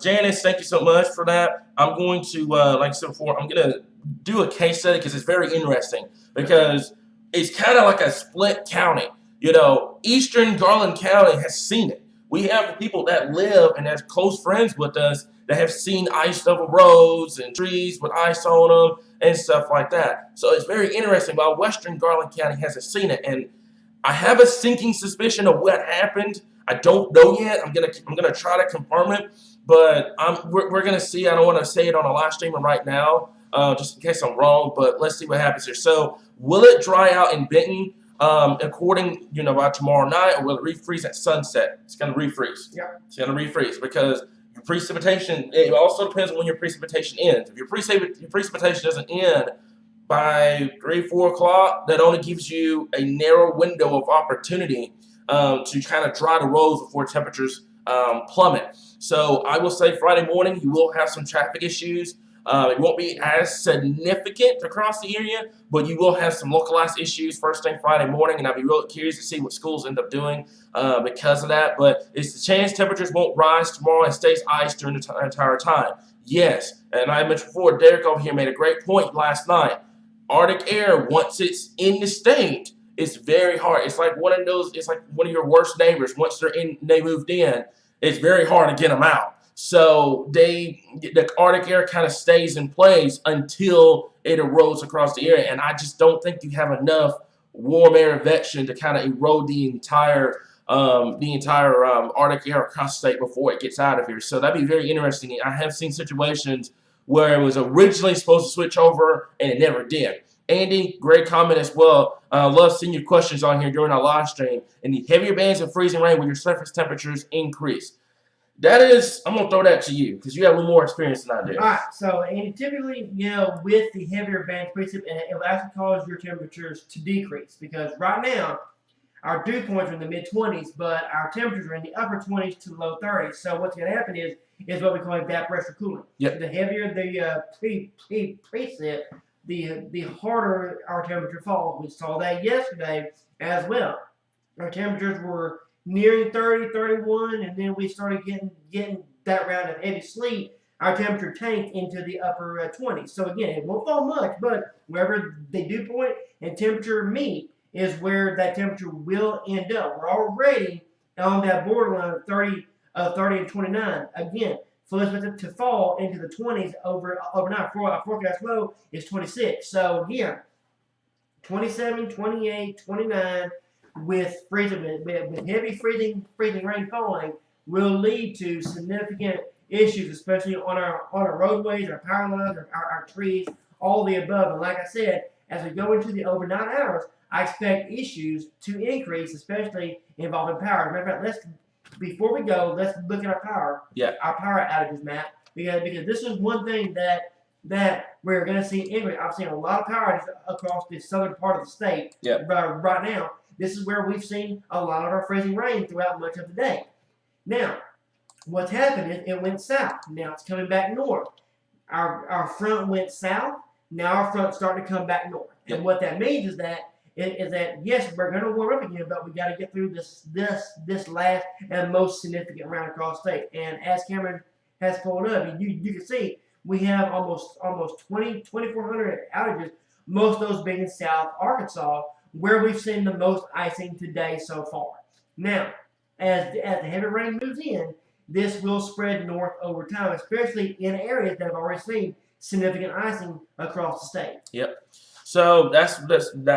Janice, thank you so much for that. I'm going to, like I said before, I'm going to do a case study because it's very interesting because it's kind of like a split county. Eastern Garland County has seen it. We have people that live and have close friends with us that have seen iced over roads and trees with ice on them and stuff like that. So it's very interesting. While Western Garland County hasn't seen it, and I have a sinking suspicion of what happened. I don't know yet. I'm gonna try to confirm it, but we're gonna see. I don't want to say it on a live stream right now, just in case I'm wrong. But let's see what happens here. So, will it dry out in Benton, according by tomorrow night, or will it refreeze at sunset? It's gonna refreeze. Yeah, it's gonna refreeze because your precipitation. It also depends on when your precipitation ends. If your precipitation doesn't end by 3-4 o'clock, that only gives you a narrow window of opportunity to kind of dry the roads before temperatures plummet. So I will say Friday morning you will have some traffic issues. It won't be as significant across the area, but you will have some localized issues first thing Friday morning, and I'll be really curious to see what schools end up doing because of that. But it's the chance temperatures won't rise tomorrow and stays ice during the entire time. Yes, and I mentioned before, Derek over here made a great point last night. Arctic air, once it's in the state, it's very hard. It's like one of your worst neighbors. Once they moved in, it's very hard to get them out. So the Arctic air kind of stays in place until it erodes across the area. And I just don't think you have enough warm air advection to kind of erode the entire Arctic air across the state before it gets out of here. So that'd be very interesting. I have seen situations where it was originally supposed to switch over and it never did. Andy, great comment as well. Love seeing your questions on here during our live stream. And the heavier bands of freezing rain when your surface temperatures increase. That is, I'm going to throw that to you because you have a little more experience than I do. All right, so and typically, with the heavier band precip, it will actually cause your temperatures to decrease because right now our dew points are in the mid 20s, but our temperatures are in the upper 20s to low 30s. So what's going to happen is what we call evaporation cooling. Yep. The heavier the precip, the harder our temperature falls. We saw that yesterday as well. Our temperatures were nearing 30, 31, and then we started getting that round of heavy sleet. Our temperature tanked into the upper 20s. So again, it won't fall much, but wherever the dew point and temperature meet is where that temperature will end up. We're already on that borderline of 30 and 29. Again, so it's to fall into the 20s overnight. Our forecast low is 26. So again, 27, 28, 29 with heavy freezing rain falling will lead to significant issues, especially on our roadways, our power lines, our trees, all the above. And like I said, as we go into the overnight hours, I expect issues to increase, especially involving power. Matter of fact, before we go, let's look at our power outages map, because this is one thing that we're going to see increase. I've seen a lot of power outages across the southern part of the state right now. This is where we've seen a lot of our freezing rain throughout much of the day. Now, what's happened is it went south. Now it's coming back north. Our front went south. Now our front's starting to come back north. Yep. And what that means is that yes, we're going to warm up again, but we got to get through this last and most significant round across state. And as Cameron has pulled up, you can see we have almost 2,400 outages. Most of those being in South Arkansas, where we've seen the most icing today so far. Now, as the heavy rain moves in, this will spread north over time, especially in areas that have already seen significant icing across the state. Yep. So that's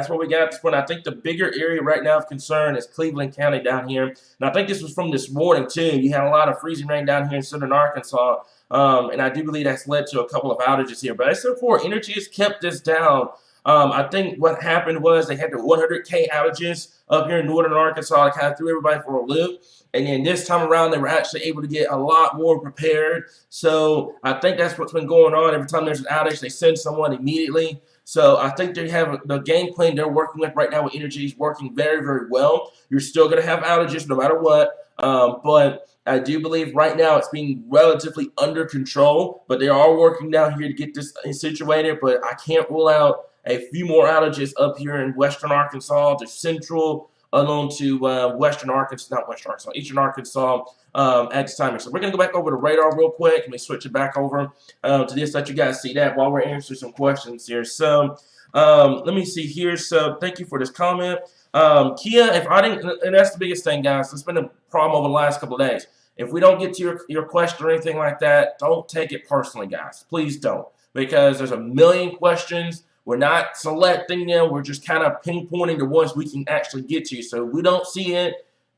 what we got at this point. I think the bigger area right now of concern is Cleveland County down here. And I think this was from this morning, too. You had a lot of freezing rain down here in southern Arkansas. And I do believe that's led to a couple of outages here. But as for Energy has kept this down. I think what happened was they had the 100K outages up here in northern Arkansas. That kind of threw everybody for a loop. And then this time around, they were actually able to get a lot more prepared. So I think that's what's been going on. Every time there's an outage, they send someone immediately. So I think they have the game plan they're working with right now with Energy is working very, very well. You're still going to have outages no matter what. But I do believe right now it's being relatively under control. But they are working down here to get this situated. But I can't rule out a few more outages up here in western Arkansas, to central, along to eastern Arkansas at this time. So we're going to go back over to radar real quick. Let me switch it back over to this, let you guys see that while we're answering some questions here. So let me see here. So thank you for this comment. Kia, if I didn't, and that's the biggest thing, guys. It's been a problem over the last couple of days. If we don't get to your question or anything like that, don't take it personally, guys. Please don't, because there's a million questions. We're not selecting them. We're just kind of pinpointing the ones we can actually get to. So if we don't see it,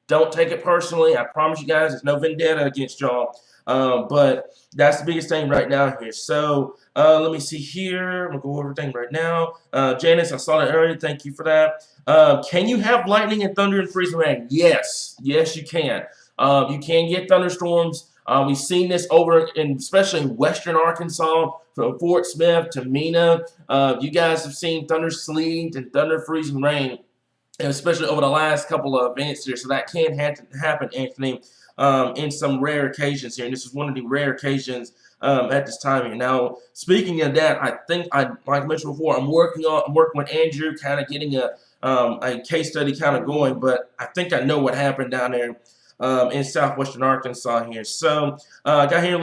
don't take it personally. I promise you guys, there's no vendetta against y'all. But that's the biggest thing right now here. So let me see here. I'm going to go over everything right now. Janice, I saw that earlier. Thank you for that. Can you have lightning and thunder and freezing rain? Yes. Yes, you can. You can get thunderstorms. We've seen this over in, especially in western Arkansas, from Fort Smith to Mena. You guys have seen thunder sleet and thunder freezing rain, especially over the last couple of events here. So that can happen, Anthony, in some rare occasions here. And this is one of the rare occasions at this time here. Now, speaking of that, I think like I mentioned before, I'm working with Andrew, kind of getting a case study kind of going. But I think I know what happened down there in southwestern Arkansas here. So I got here a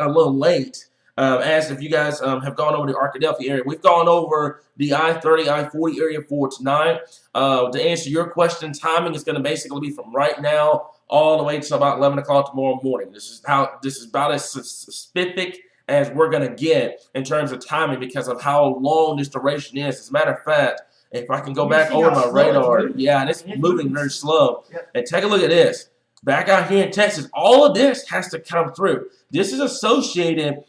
little late. As if you guys have gone over the Arkadelphia area. We've gone over the I-30, I-40 area for tonight. To answer your question, timing is going to basically be from right now all the way to about 11 o'clock tomorrow morning. This is about as specific as we're going to get in terms of timing because of how long this duration is. As a matter of fact, if I can go back over my radar, yeah, and it's moving very slow. Yep. And take a look at this. Back out here in Texas, all of this has to come through. This is associated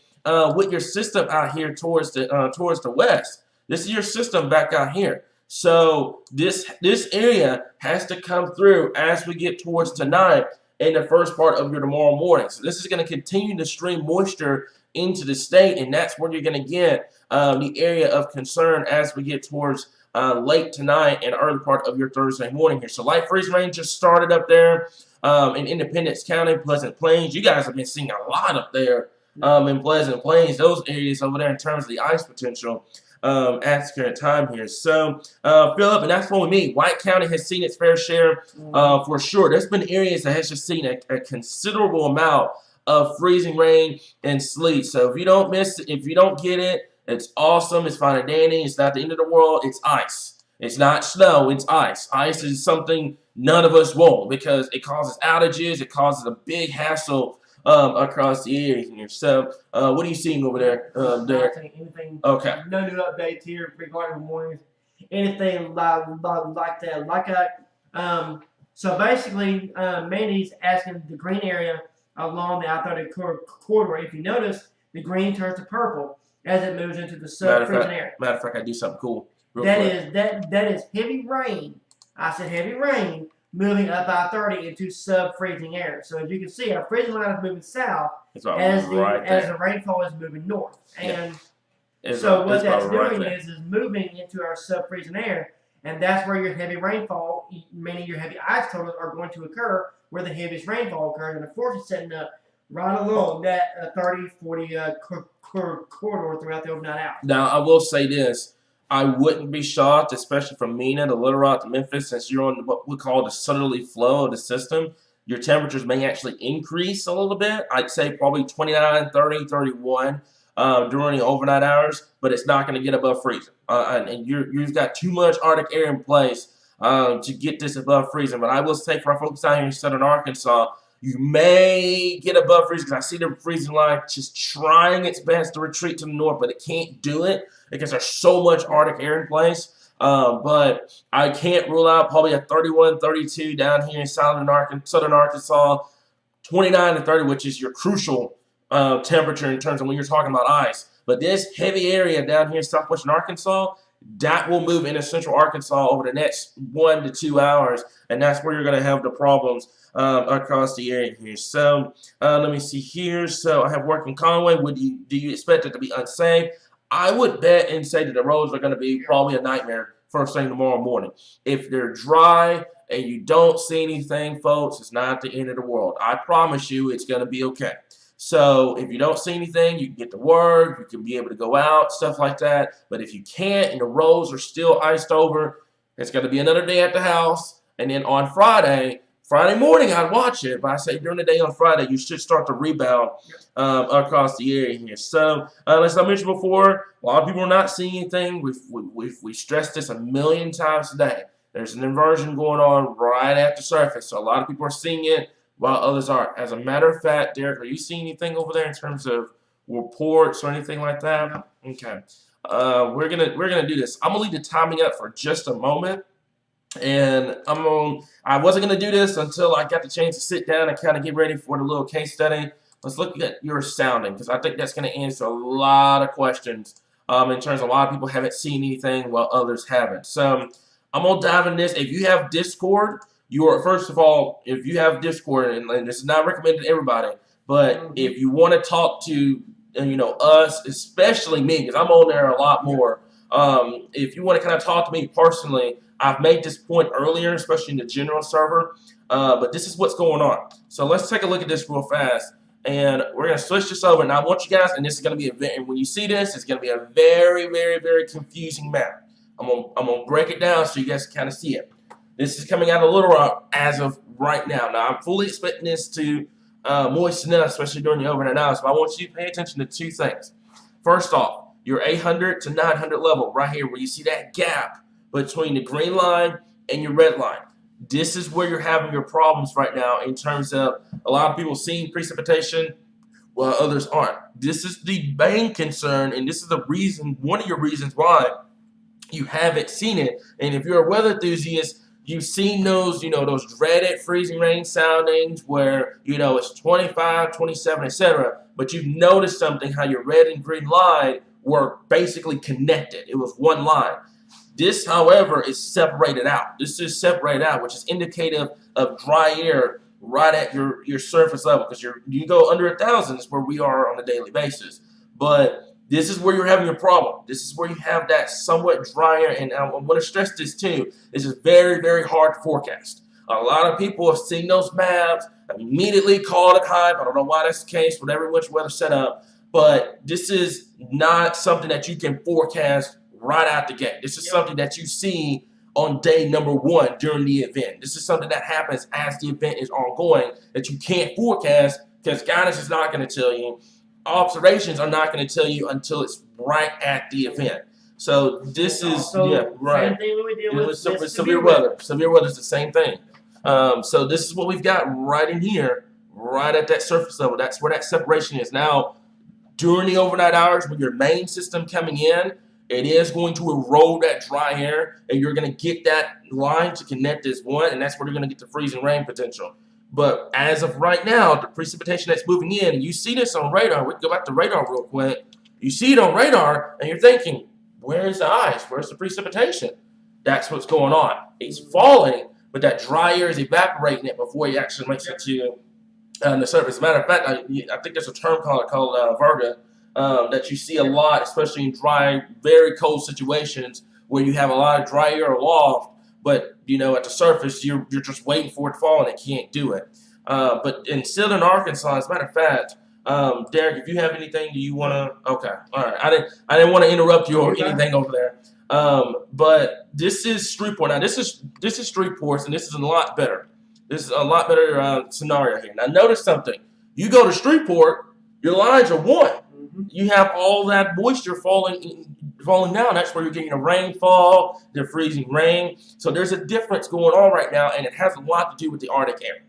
with your system out here towards the west. This is your system back out here. So this area has to come through as we get towards tonight in the first part of your tomorrow morning. So this is going to continue to stream moisture into the state, and that's where you're going to get the area of concern as we get towards late tonight and early part of your Thursday morning here. So light freezing rain just started up there in Independence County, Pleasant Plains. You guys have been seeing a lot up there in Pleasant Plains, those areas over there in terms of the ice potential at this current time here. So, Philip, and that's what we mean. White County has seen its fair share for sure. There's been areas that has just seen a considerable amount of freezing rain and sleet. So if you don't miss it, if you don't get it, it's awesome. It's fine and dandy. It's not the end of the world. It's ice. It's not snow. It's ice. Ice is something none of us want because it causes outages. It causes a big hassle across the area here. So what are you seeing over there, Derek? Anything? Okay. No new updates here regarding the mornings. Anything like that. So basically, Mandy's asking the green area along the I-30 corridor. If you notice, the green turns to purple as it moves into the sub-freezing area. Matter of fact, I do something cool. That is heavy rain. I said heavy rain moving up I-30 into sub-freezing air. So as you can see, our freezing line is moving south as the rainfall is moving north. And so what that's doing is moving into our sub-freezing air, and that's where your heavy rainfall, meaning your heavy ice totals, are going to occur, where the heaviest rainfall occurs, and of course it's setting up right along that 30-40 corridor throughout the overnight hours. Now, I will say this. I wouldn't be shocked, especially from Mena to Little Rock to Memphis, since you're on what we call the southerly flow of the system. Your temperatures may actually increase a little bit. I'd say probably 29, 30, 31 during the overnight hours, but it's not going to get above freezing. And you've got too much Arctic air in place to get this above freezing. But I will say for our folks out here in southern Arkansas, you may get above freezing because I see the freezing line just trying its best to retreat to the north, but it can't do it because there's so much Arctic air in place. But I can't rule out probably a 31, 32 down here in southern Arkansas, 29 to 30, which is your crucial temperature in terms of when you're talking about ice. But this heavy area down here in southwestern Arkansas, that will move into central Arkansas over the next 1 to 2 hours, and that's where you're going to have the problems across the area here. So let me see here. So I have work in Conway. Do you expect it to be unsafe? I would bet and say that the roads are going to be probably a nightmare first thing tomorrow morning. If they're dry and you don't see anything, folks, it's not the end of the world. I promise you it's going to be okay. So if you don't see anything, you can get to work, you can be able to go out, stuff like that. But if you can't and the roads are still iced over, it's going to be another day at the house. And then on Friday morning, I'd watch it. But I say during the day on Friday, you should start to rebound across the area here. So as I mentioned before, a lot of people are not seeing anything. We stressed this a million times today. There's an inversion going on right at the surface. So a lot of people are seeing it, while others aren't. As a matter of fact, Derek, are you seeing anything over there in terms of reports or anything like that? Okay. We're gonna do this. I'm gonna leave the timing up for just a moment, and I wasn't gonna do this until I got the chance to sit down and kind of get ready for the little case study. Let's look at your sounding, because I think that's gonna answer a lot of questions in terms of a lot of people haven't seen anything while others haven't. So I'm gonna dive in this. If you have Discord, first of all, if you have Discord, and this is not recommended to everybody, but if you want to talk to us, especially me, because I'm on there a lot more. If you want to kind of talk to me personally, I've made this point earlier, especially in the general server, but this is what's going on. So let's take a look at this real fast, and we're going to switch this over. And I want you guys, and this is going to be and when you see this, it's going to be a very, very, very confusing map. I'm gonna break it down so you guys can kind of see it. This is coming out of Little Rock as of right now. Now, I'm fully expecting this to moisten up, especially during the overnight hours, but I want you to pay attention to two things. First off, your 800 to 900 level right here, where you see that gap between the green line and your red line. This is where you're having your problems right now in terms of a lot of people seeing precipitation while others aren't. This is the main concern, and this is the reason, one of your reasons why you haven't seen it. And if you're a weather enthusiast, you've seen those, those dreaded freezing rain soundings where, it's 25, 27, etc. But you've noticed something, how your red and green line were basically connected. It was one line. This, however, is separated out. This is separated out, which is indicative of dry air right at your surface level, because you go under 1,000 is where we are on a daily basis. But this is where you're having your problem. This is where you have that somewhat dry air. And I want to stress this too. This is very, very hard to forecast. A lot of people have seen those maps, immediately called it hype. I don't know why that's the case with every which weather set up. But this is not something that you can forecast right out the gate. This is something that you see on day number 1 during the event. This is something that happens as the event is ongoing that you can't forecast, because guidance is not going to tell you. Observations are not going to tell you until it's right at the event. So this is right. Same thing we deal with severe weather. Severe weather is the same thing. So this is what we've got right in here, right at that surface level. That's where that separation is. Now, during the overnight hours, with your main system coming in, it is going to erode that dry air, and you're going to get that line to connect as one, and that's where you're going to get the freezing rain potential. But as of right now, the precipitation that's moving in, and you see this on radar. We can go back to radar real quick. You see it on radar, and you're thinking, where's the ice? Where's the precipitation? That's what's going on. It's falling, but that dry air is evaporating it before it actually makes it to the surface. As a matter of fact, I think there's a term called Varga, that you see a lot, especially in dry, very cold situations where you have a lot of dry air aloft, but at the surface you're just waiting for it to fall and it can't do it. But in southern Arkansas, as a matter of fact, Derek, if you have anything, do you want to? Okay, all right. I didn't want to interrupt you or anything over there. But this is Shreveport. Now this is Shreveport, and this is a lot better. This is a lot better scenario here. Now notice something. You go to Shreveport, your lines are one. You have all that moisture falling down. That's where you're getting a rainfall, the freezing rain. So there's a difference going on right now, and it has a lot to do with the Arctic air.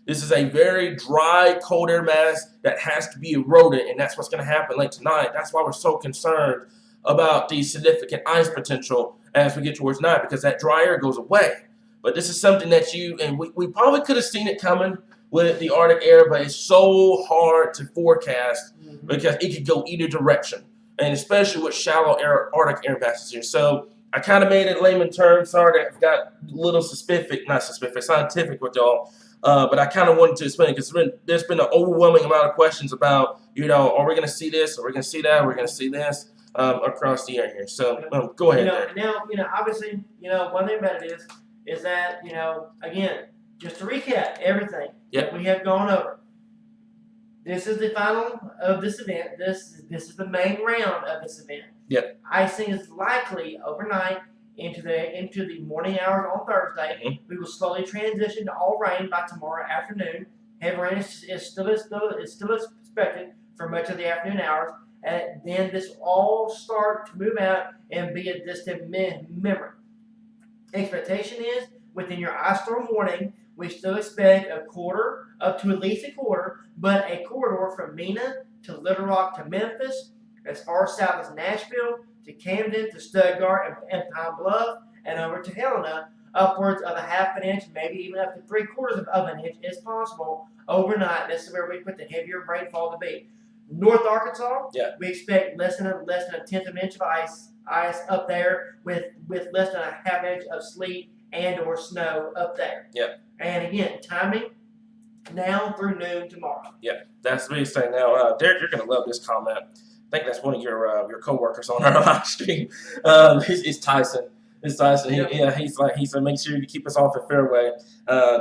This is a very dry, cold air mass that has to be eroded, and that's what's going to happen late tonight. That's why we're so concerned about the significant ice potential as we get towards night, because that dry air goes away. But this is something that we probably could have seen it coming with the Arctic air, but it's so hard to forecast because it could go either direction, and especially with shallow Arctic air masses here. So I kind of made it layman terms. Sorry that I got a little scientific with y'all, but I kind of wanted to explain it because there's been an overwhelming amount of questions about, are we going to see this? Are we going to see that? Are we going to see this across the air here? So go ahead. Now, obviously, one thing about it is that, again, just to recap everything that we have gone over. This is the final of this event. This is the main round of this event. Yep. Icing is likely overnight into the morning hours on Thursday. We will slowly transition to all rain by tomorrow afternoon. Heavy rain is still expected for much of the afternoon hours. And then this will all start to move out and be a distant memory. Expectation is within your ice storm warning, we still expect a quarter, up to at least a quarter, but a corridor from Mena to Little Rock to Memphis, as far south as Nashville, to Camden, to Stuttgart, and Pine Bluff, and over to Helena, upwards of a half an inch, maybe even up to 3/4 of an inch is possible overnight. This is where we put the heavier rainfall to be. North Arkansas, we expect less than a tenth of an inch of ice up there, with less than a half inch of sleet and or snow up there. And again, timing now through noon tomorrow. That's the biggest thing. Now, Derek, you're going to love this comment. I think that's one of your coworkers on our live stream. It's Tyson. It's Tyson. He's like, make sure you keep us off the fairway.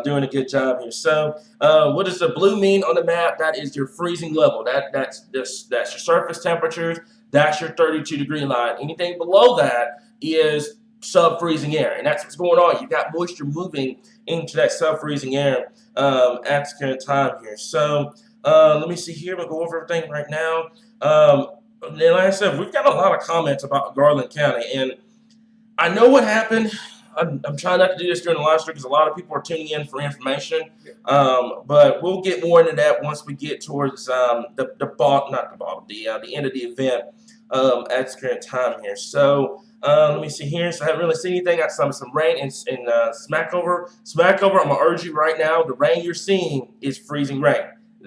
Doing a good job here. So, what does the blue mean on the map? That is your freezing level. That's your surface temperatures. That's your 32-degree line. Anything below that is sub-freezing air, and that's what's going on. You've got moisture moving into that sub-freezing air at the current time here. So let me see here. We'll go over everything right now. And like I said, we've got a lot of comments about Garland County, and I know what happened. I'm trying not to do this during the live stream because a lot of people are tuning in for information. But we'll get more into that once we get towards the end of the event at the current time here. So let me see here. So I haven't really seen anything. Got some rain in Smackover. Smackover, I'm going to urge you right now, the rain you're seeing is freezing rain.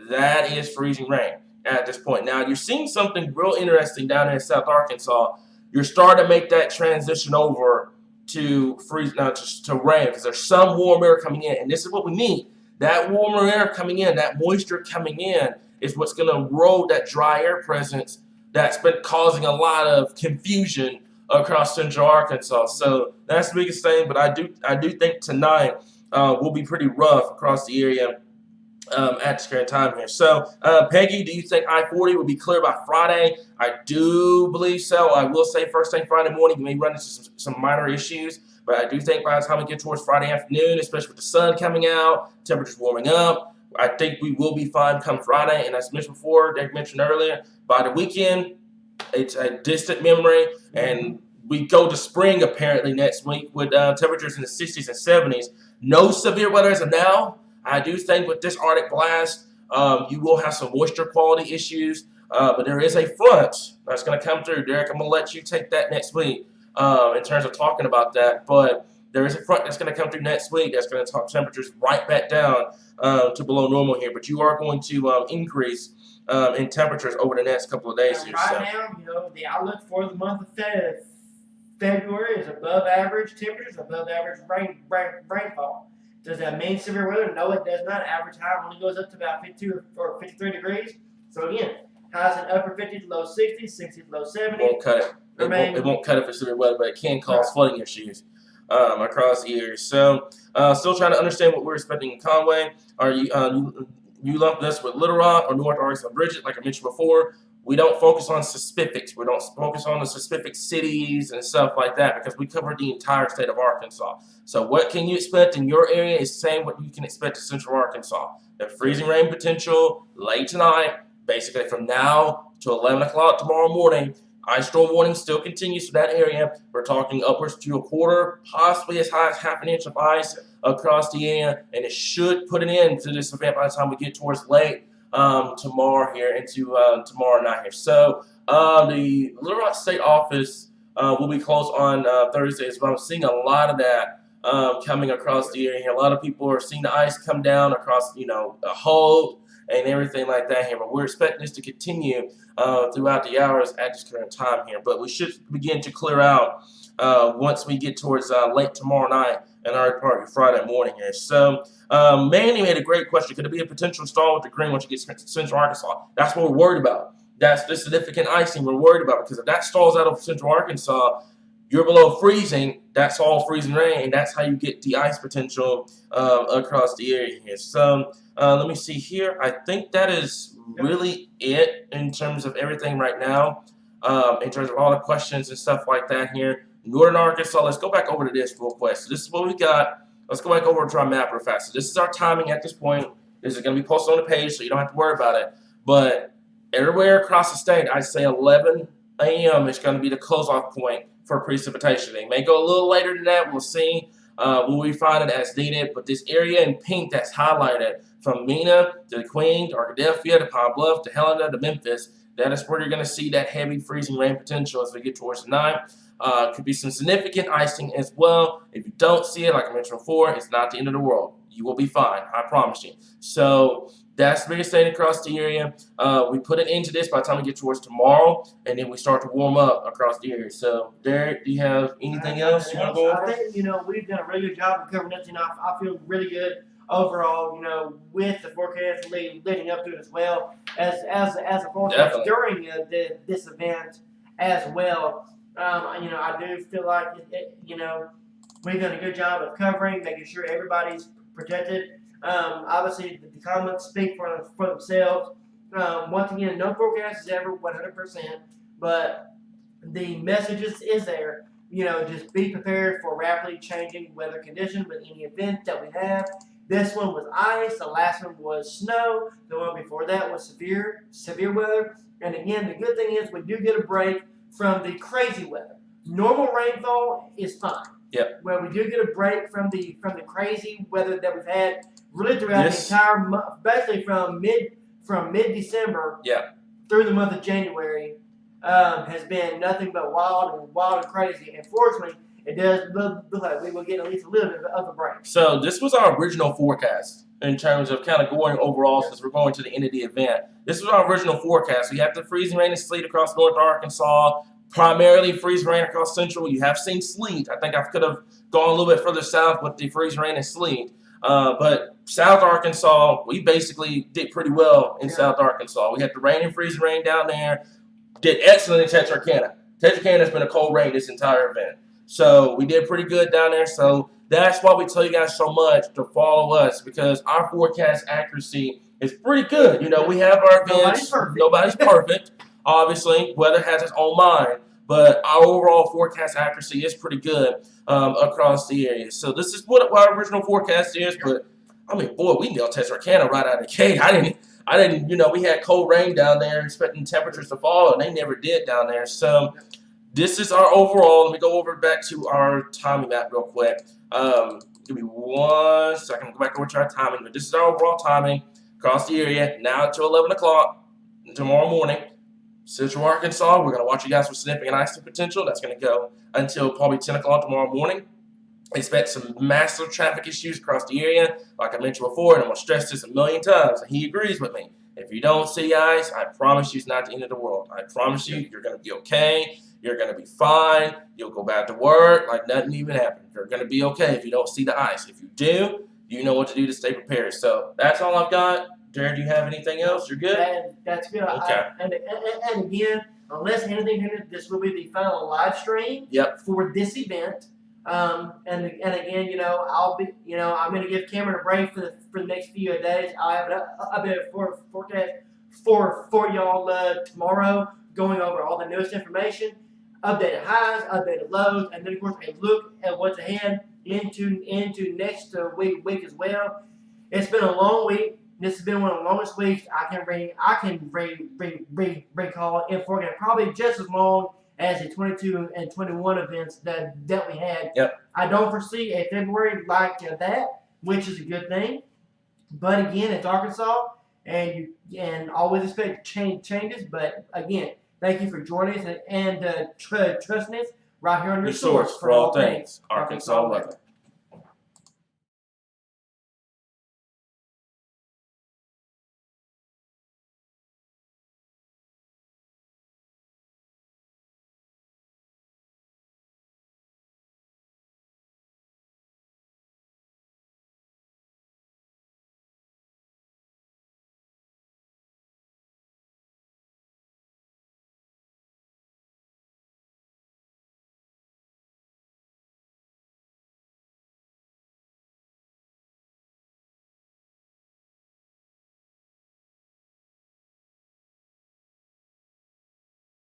That is freezing rain. at this point. Now, you're seeing something real interesting down in South Arkansas. You're starting to make that transition over to freeze, now to rain, because there's some warm air coming in, and this is what we need. That warmer air coming in, that moisture coming in, is what's going to erode that dry air presence that's been causing a lot of confusion across Central Arkansas. So that's the biggest thing. But I do think tonight will be pretty rough across the area at this current time here. So, Peggy, do you think I-40 will be clear by Friday? I do believe so. I will say first thing Friday morning, you may run into some minor issues, but I do think by the time we get towards Friday afternoon, especially with the sun coming out, temperatures warming up, I think we will be fine come Friday. And as mentioned before, Derek mentioned earlier, by the weekend, it's a distant memory, and we go to spring apparently next week with temperatures in the 60s and 70s. No severe weather as of now. I do think with this Arctic blast, you will have some moisture quality issues, but there is a front that's going to come through. Derek, I'm going to let you take that next week in terms of talking about that, but there is a front that's going to come through next week that's going to talk temperatures right back down to below normal here, but you are going to increase in temperatures over the next couple of days here. Right now, the outlook for the month of February is above average temperatures, above average rainfall. Does that mean severe weather? No, it does not. Average high only goes up to about 52 or 53 degrees. So again, highs in upper 50s, low 60s, 60s, low 70s. Won't cut it. It won't cut it for severe weather, but it can cause flooding issues across the area. So, still trying to understand what we're expecting in Conway. Are you lump this with Little Rock or North Arkansas Bridget, like I mentioned before? We don't focus on specifics. We don't focus on the specific cities and stuff like that because we cover the entire state of Arkansas. So what can you expect in your area is the same what you can expect in Central Arkansas. The freezing rain potential late tonight, basically from now to 11 o'clock tomorrow morning. Ice storm warning still continues for that area. We're talking upwards to a quarter, possibly as high as half an inch of ice across the area, and it should put an end to this event by the time we get towards late tomorrow here into tomorrow night here. So the Little Rock State Office will be closed on Thursdays, but I'm seeing a lot of that coming across the area here. A lot of people are seeing the ice come down across, a Holt and everything like that here. But we're expecting this to continue throughout the hours at this current time here. But we should begin to clear out once we get towards late tomorrow night and early part of Friday morning here. So, Manny made a great question. Could it be a potential stall with the green once you get to Central Arkansas? That's what we're worried about. That's the significant icing we're worried about, because if that stalls out of Central Arkansas, you're below freezing. That's all freezing rain, and that's how you get the ice potential across the area here. So let me see here. I think that is really it in terms of everything right now, in terms of all the questions and stuff like that here. Northern Arkansas, let's go back over to this real quick. So this is what we got. Let's go back over to our map real fast. So this is our timing at this point. This is going to be posted on the page, so you don't have to worry about it. But everywhere across the state, I'd say 11 a.m. is going to be the close-off point for precipitation. They may go a little later than that. We'll see. We'll refine it as needed. But this area in pink that's highlighted from Mena to the Queen to Arkadelphia to Pine Bluff to Helena to Memphis, that is where you're going to see that heavy freezing rain potential as we get towards the night. Could be some significant icing as well. If you don't see it, like I mentioned before, it's not the end of the world. You will be fine. I promise you. So that's the biggest thing across the area. We put an end to this by the time we get towards tomorrow, and then we start to warm up across the area. So, Derek, do you have anything else you want to go over? I think, we've done a really good job of covering this. I feel really good overall, with the forecast leading up to it as well as a forecast during this event as well. I do feel like, we've done a good job of covering, making sure everybody's protected. Obviously, the comments speak for themselves. Once again, no forecast is ever 100%, but the message is there. Just be prepared for rapidly changing weather conditions with any event that we have. This one was ice. The last one was snow. The one before that was severe weather. And again, the good thing is we do get a break from the crazy weather. Normal rainfall is fine. Yep. Well, we do get a break from the crazy weather that we've had really throughout the entire month, basically from mid-December through the month of January, has been nothing but wild and crazy. And fortunately, it does look like we will get at least a little bit of a break. So this was our original forecast in terms of kind of going overall since we're going to the end of the event. This was our original forecast. We have the freezing rain and sleet across North Arkansas, primarily freezing rain across Central. You have seen sleet. I think I could have gone a little bit further south with the freezing rain and sleet. But South Arkansas, we basically did pretty well in South Arkansas. We had the rain and freezing rain down there. Did excellent in Texarkana. Texarkana has been a cold rain this entire event. So we did pretty good down there. So that's why we tell you guys so much to follow us, because our forecast accuracy is pretty good. You know, we have our events. Nobody's perfect. Obviously, weather has its own mind. But our overall forecast accuracy is pretty good across the area. So this is what our original forecast is. But, I mean, boy, we nailed Texarkana right out of the gate. I didn't, you know, we had cold rain down there, expecting temperatures to fall, and they never did down there. So this is our overall. Let me go over back to our timing map real quick. Give me 1 second. Go back over to our timing. But this is our overall timing across the area. Now until 11 o'clock tomorrow morning. Central Arkansas, we're going to watch you guys for significant icing potential. That's going to go until probably 10 o'clock tomorrow morning. Expect some massive traffic issues across the area, like I mentioned before, and I'm going to stress this a million times, and he agrees with me. If you don't see ice, I promise you it's not the end of the world. I promise you, you're going to be okay. You're going to be fine. You'll go back to work like nothing even happened. You're going to be okay if you don't see the ice. If you do, you know what to do to stay prepared. So that's all I've got. Jared, do you have anything else? You're good? That's good. Okay. And again, unless anything happens, this will be the final live stream for this event. And again, you know, I'm going to give Cameron a break for the next few days. I have a bit of forecast for y'all tomorrow, going over all the newest information, updated highs, updated lows, and then of course a look at what's ahead into next week as well. It's been a long week. This has been one of the longest weeks I can recall in forecast, probably just as long as the 22 and 21 events that we had. I don't foresee a February like that, which is a good thing. But again, it's Arkansas, and always expect changes. But again, thank you for joining us and trusting us right here on your source for all things Arkansas weather.